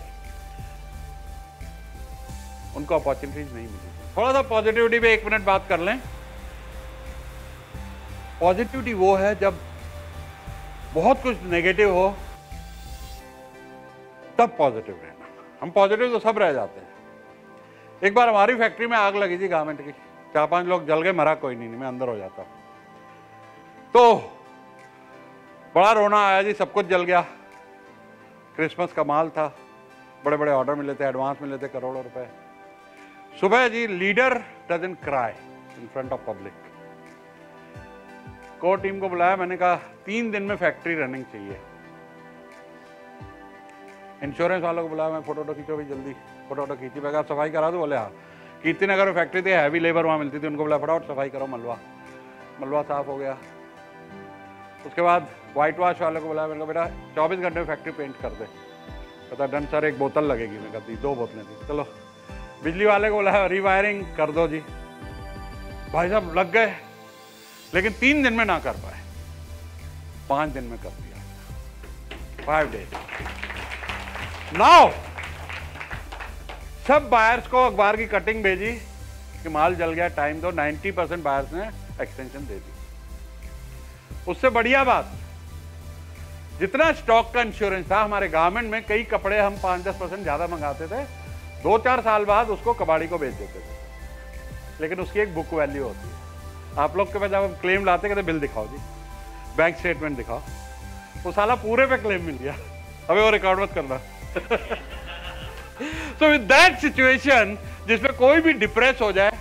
उनको अपॉर्चुनिटीज नहीं मिली। थोड़ा सा पॉजिटिविटी पे 1 मिनट बात कर लें। पॉजिटिविटी वो है जब बहुत कुछ नेगेटिव हो तब पॉजिटिव रहना। हम पॉजिटिव तो सब रह जाते हैं। एक बार हमारी फैक्ट्री में आग लगी थी गारमेंट की, 4-5 लोग जल गए, मरा कोई नहीं, मैं अंदर हो जाता। तो बड़ा रोना आया जी, सब कुछ जल गया। क्रिसमस का माल था, बड़े बड़े ऑर्डर मिले थे, एडवांस मिले थे करोड़ों रुपए। सुबह जी, leader doesn't cry in front of public. Core team को बुलाया, मैंने कहा 3 दिन में फैक्ट्री रनिंग चाहिए। इंश्योरेंस वालों को बुलाया, मैं फोटो खींचो भी जल्दी, फोटो खींची। मैं कहा सफाई करा दो, बोले हाँ। कीर्ति नगर में फैक्ट्री थी, हैवी लेबर वहां मिलती थी, उनको बोला फटाफट सफाई करो, मलवा साफ हो गया। उसके बाद व्हाइट वॉश वाले को बुलाया, मैंने कहा बेटा 24 घंटे में फैक्ट्री पेंट कर दे। पता डन सर, 1 बोतल लगेगी। मैं कहती 2 बोतलें थी, चलो। बिजली वाले को बोला रिवायरिंग कर दो जी। भाई साहब लग गए, लेकिन 3 दिन में ना कर पाए, 5 दिन में कर दिया, 5 डेज। नाउ सब बायर्स को अखबार की कटिंग भेजी कि माल जल गया, टाइम दो। 90% बायर्स ने एक्सटेंशन दे दी। उससे बढ़िया बात, जितना स्टॉक का इंश्योरेंस था हमारे गारमेंट में, कई कपड़े हम 5-10% ज्यादा मंगाते थे, 2-4 साल बाद उसको कबाड़ी को बेच देते थे। लेकिन उसकी एक बुक वैल्यू होती है। आप लोग के पास जब हम क्लेम लाते कहते बिल दिखाओ जी, बैंक स्टेटमेंट दिखाओ, वो साला पूरे पे क्लेम मिल गया, अबे वो रिकॉर्ड मत करना। So with that situation, जिसमें कोई भी डिप्रेस हो जाए,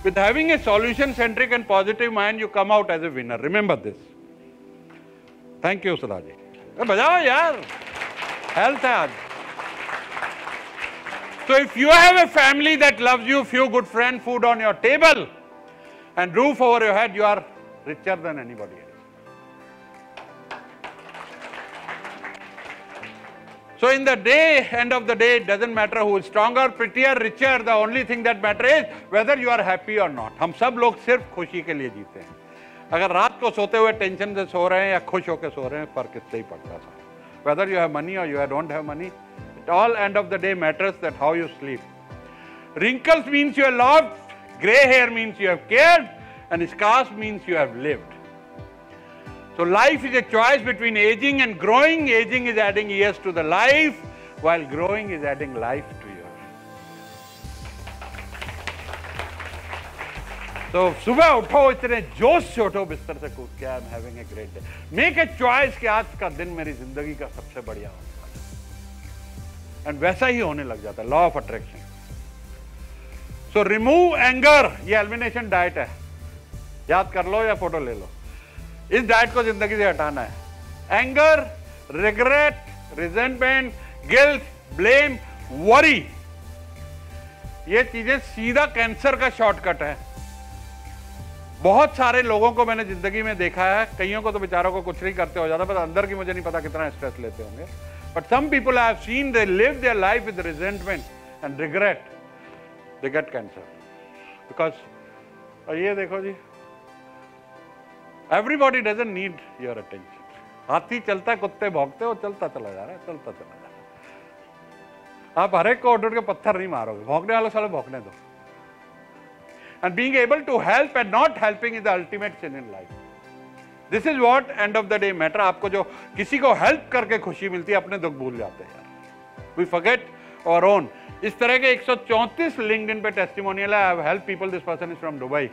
with having a solution centric and positive mind, you come out as a winner. Remember this. Thank you Sudha ji. बजाओ यार, हेल्थ है आज। So if you have a family that loves you, few good friends, food on your table, and roof over your head, you are richer than anybody else. So in the day, end of the day, it doesn't matter who is stronger, prettier, richer. The only thing that matters is whether you are happy or not. हम सब लोग सिर्फ खुशी के लिए जीते हैं। अगर रात को सोते हुए टेंशन से सो रहे हैं या खुश होकर सो रहे हैं, फर्क इससे ही पड़ता है। Whether you have money or you don't have money, it all end of the day matters that how you sleep. Wrinkles means you have loved, gray hair means you have cared, and scars means you have lived. So life is a choice between aging and growing. Aging is adding years to the life, while growing is adding life to yours. So सुबह उठो, इतने जोश से उठो, बिस्तर से कूद के, I'm having a great day. Make a choice कि आज का दिन मेरी जिंदगी का सबसे बढ़िया होने वाला है। And वैसा ही होने लग जाता है, law of attraction. So remove anger, ये एलिमिनेशन डाइट है, याद कर लो या फोटो ले लो। इस डाइट को जिंदगी से हटाना है। Anger, regret, resentment, guilt, blame, worry, ये चीजें सीधा कैंसर का शॉर्टकट है। बहुत सारे लोगों को मैंने जिंदगी में देखा है, कईयों को तो बेचारों को कुछ नहीं करते हो जाता, पर अंदर की मुझे नहीं पता कितना स्ट्रेस लेते होंगे। But some people I have seen they live their life with resentment and regret, they get cancer because ये देखो जी, everybody doesn't need your attention. हाथी चलता है, कुत्ते भौंकते, वो चलता चला जा रहा है, चलता चला जा रहा है। आप हर एक को उठ के पत्थर नहीं मारोगे, भौंकने वाले साले भौंकने दो। And being able to help and not helping is the ultimate sin in life. This is what end of the day matter. आपको जो किसी को हेल्प करके खुशी मिलती है, अपने दुख भूल जाते हैं यार। We forget our own. इस तरह के 134 लिंक्डइन पे टेस्टिमोनियल है। I have help people, this person is from Dubai.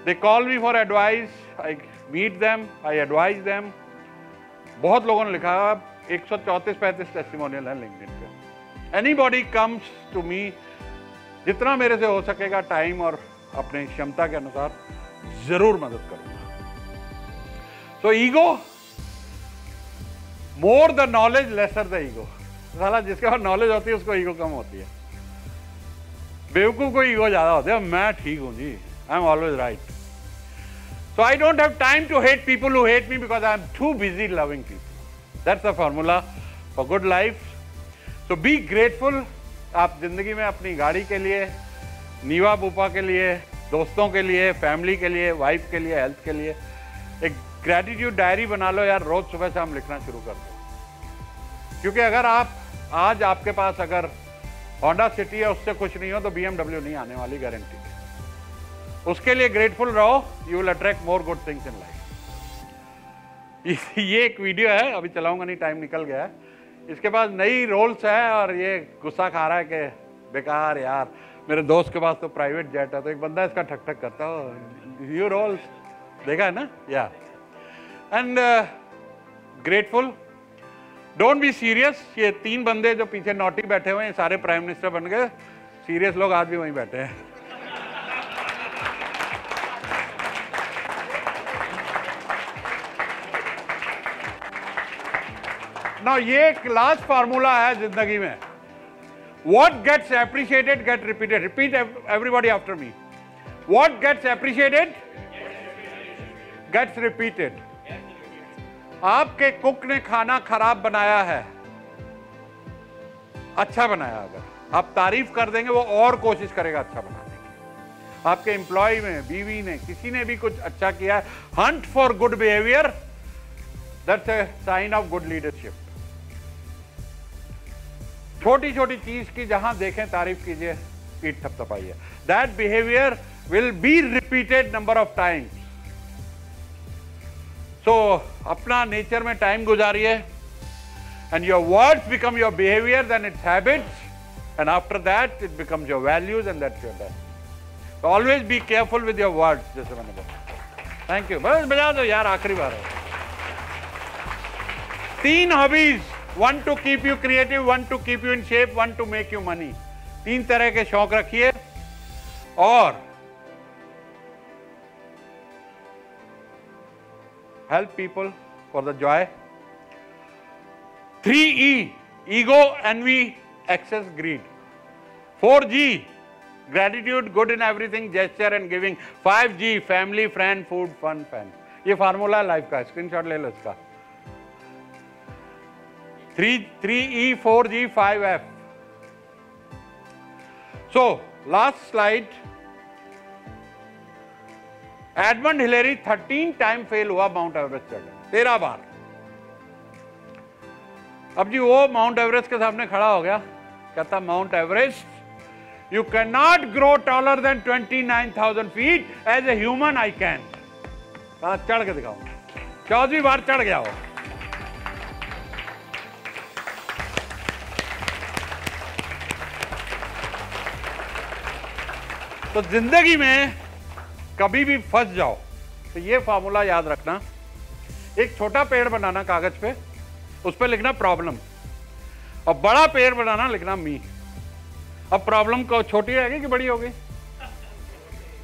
They call me for advice, I meet them, I advise them. बहुत लोगों ने लिखा, 134-35 टेस्टिमोनियल है लिंक्डइन पे। एनीबॉडी कम्स टू मी, जितना मेरे से हो सकेगा टाइम और अपने क्षमता के अनुसार जरूर मदद करूंगा। So ego, more the knowledge lesser the ego. साला जिसके पास नॉलेज होती है उसको ईगो कम होती है। बेवकूफ को ईगो ज्यादा होती है, मैं ठीक हूं जी, I am always right. So I don't have time to hate people who hate me because I am too busy loving people. That's the formula for good life. So be grateful. आप जिंदगी में अपनी गाड़ी के लिए, नीवा pupa के लिए, दोस्तों के लिए, फैमिली के लिए, वाइफ के लिए, हेल्थ के लिए एक ग्रेटिट्यूड डायरी बना लो यार। रोज सुबह शाम लिखना शुरू कर दो। क्योंकि अगर आप आज आपके पास अगर होंडा सिटी है, उससे कुछ नहीं हो तो BMW नहीं आने वाली, गारंटी है। उसके लिए ग्रेटफुल रहो, you will attract more good things in life. ये एक वीडियो है, अभी चलाऊंगा नहीं, टाइम निकल गया है। इसके पास नई रोल्स है और ये गुस्सा खा रहा है कि बेकार यार, मेरे दोस्त के पास तो प्राइवेट जेट है। तो एक बंदा इसका ठक ठक करता हो, यू रोल्स देखा है ना, या and grateful, don't be serious. ये 3 बंदे जो पीछे नोटी बैठे हुए हैं, सारे प्राइम मिनिस्टर बन गए। सीरियस लोग आज भी वहीं बैठे हैं। Now, ये एक लास्ट फार्मूला है जिंदगी में। What gets appreciated get repeated. Repeat everybody after me. What gets appreciated gets repeated. आपके कुक ने खाना खराब बनाया है, अच्छा बनाया, अगर आप तारीफ कर देंगे वो और कोशिश करेगा अच्छा बनाने की। आपके एम्प्लॉय में, बीवी ने, किसी ने भी कुछ अच्छा किया है, hunt for good behaviour, that's a sign of good leadership. छोटी छोटी चीज की जहां देखें तारीफ कीजिए, पीठ थपथपाइए। That behaviour will be repeated number of times. So अपना नेचर में टाइम गुजारिए, and your words become your behaviour, then it's habits, and after that it becomes your values, and that's your destiny. So always be careful with your words, जैसे मैंने बोला। Thank you. बस बजा दो यार, आखिरी बार है। 3 hobbies, 1 to keep you creative, 1 to keep you in shape, 1 to make you money। 3 तरह के शौक रखिए और help people for the joy। 3E, ego, envy, excess, greed। 4G, gratitude, good in everything, gesture and giving। 5G, family, friend, food, fun, fun। ये formula है life का, screenshot ले लो इसका। 3E, 4G, 5F। So, last slide। Edmund Hillary 13 time fail हुआ mount Everest चढ़ने, 13 बार। अब जी वो mount Everest के सामने खड़ा हो गया, कहता Mount Everest, you can not grow taller than 29,000 feet, as a human I can. चढ़ के दिखाओ। 14वीं बार चढ़ गया वो। तो जिंदगी में कभी भी फंस जाओ तो ये फार्मूला याद रखना। एक छोटा पेड़ बनाना कागज पे, उस पे लिखना प्रॉब्लम, और बड़ा पेड़ बनाना, लिखना मी। अब प्रॉब्लम को छोटी रहेगी कि बड़ी होगी?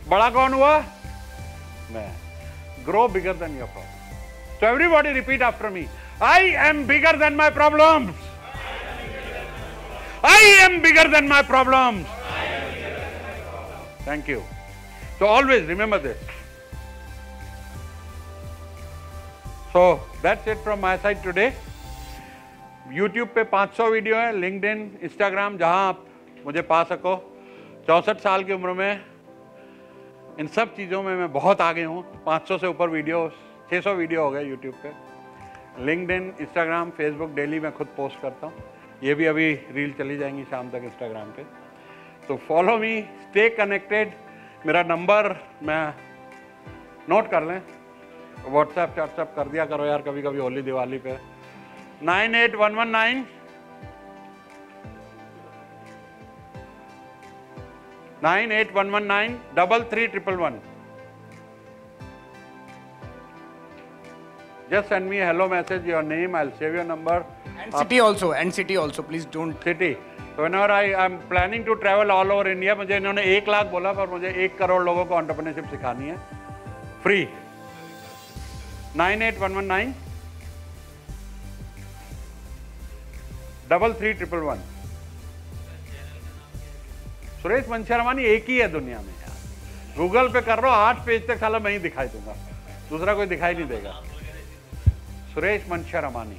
बड़ा कौन हुआ? मैं। Grow bigger than your problem. So everybody repeat after me, I am bigger than my problems. I am bigger than my problems. Thank you. So always remember this. So that's it from my side today. YouTube पे 500 video है, LinkedIn, Instagram, जहां आप मुझे पा सको। 64 साल की उम्र में इन सब चीज़ों में मैं बहुत आगे हूँ। 500 से ऊपर वीडियो, 600 वीडियो हो गए YouTube पे। लिंक्डइन, इंस्टाग्राम, फेसबुक डेली मैं खुद पोस्ट करता हूँ। ये भी अभी रील चली जाएंगी शाम तक इंस्टाग्राम पे। तो फॉलो मी, स्टे कनेक्टेड। मेरा नंबर मैं नोट कर लें, व्हाट्सएप कर दिया करो यार कभी कभी होली दिवाली पे। 98119 3311। Just send me a hello message, your name, I'll save your number. And city also, please don't. City. So whenever I am planning to travel all over India, मुझे इन्होंने 1 लाख बोला, पर मुझे 1 करोड़ लोगों को एंटरप्रेन्योरशिप सिखानी है, फ्री। 98119 3311। सुरेश मंशरमानी एक ही है दुनिया में यार। गूगल पे कर रहा हूँ, 8 पेज तक साला मैं ही दिखाई दूंगा, दूसरा कोई दिखाई नहीं देगा। सुरेश मंशरमानी।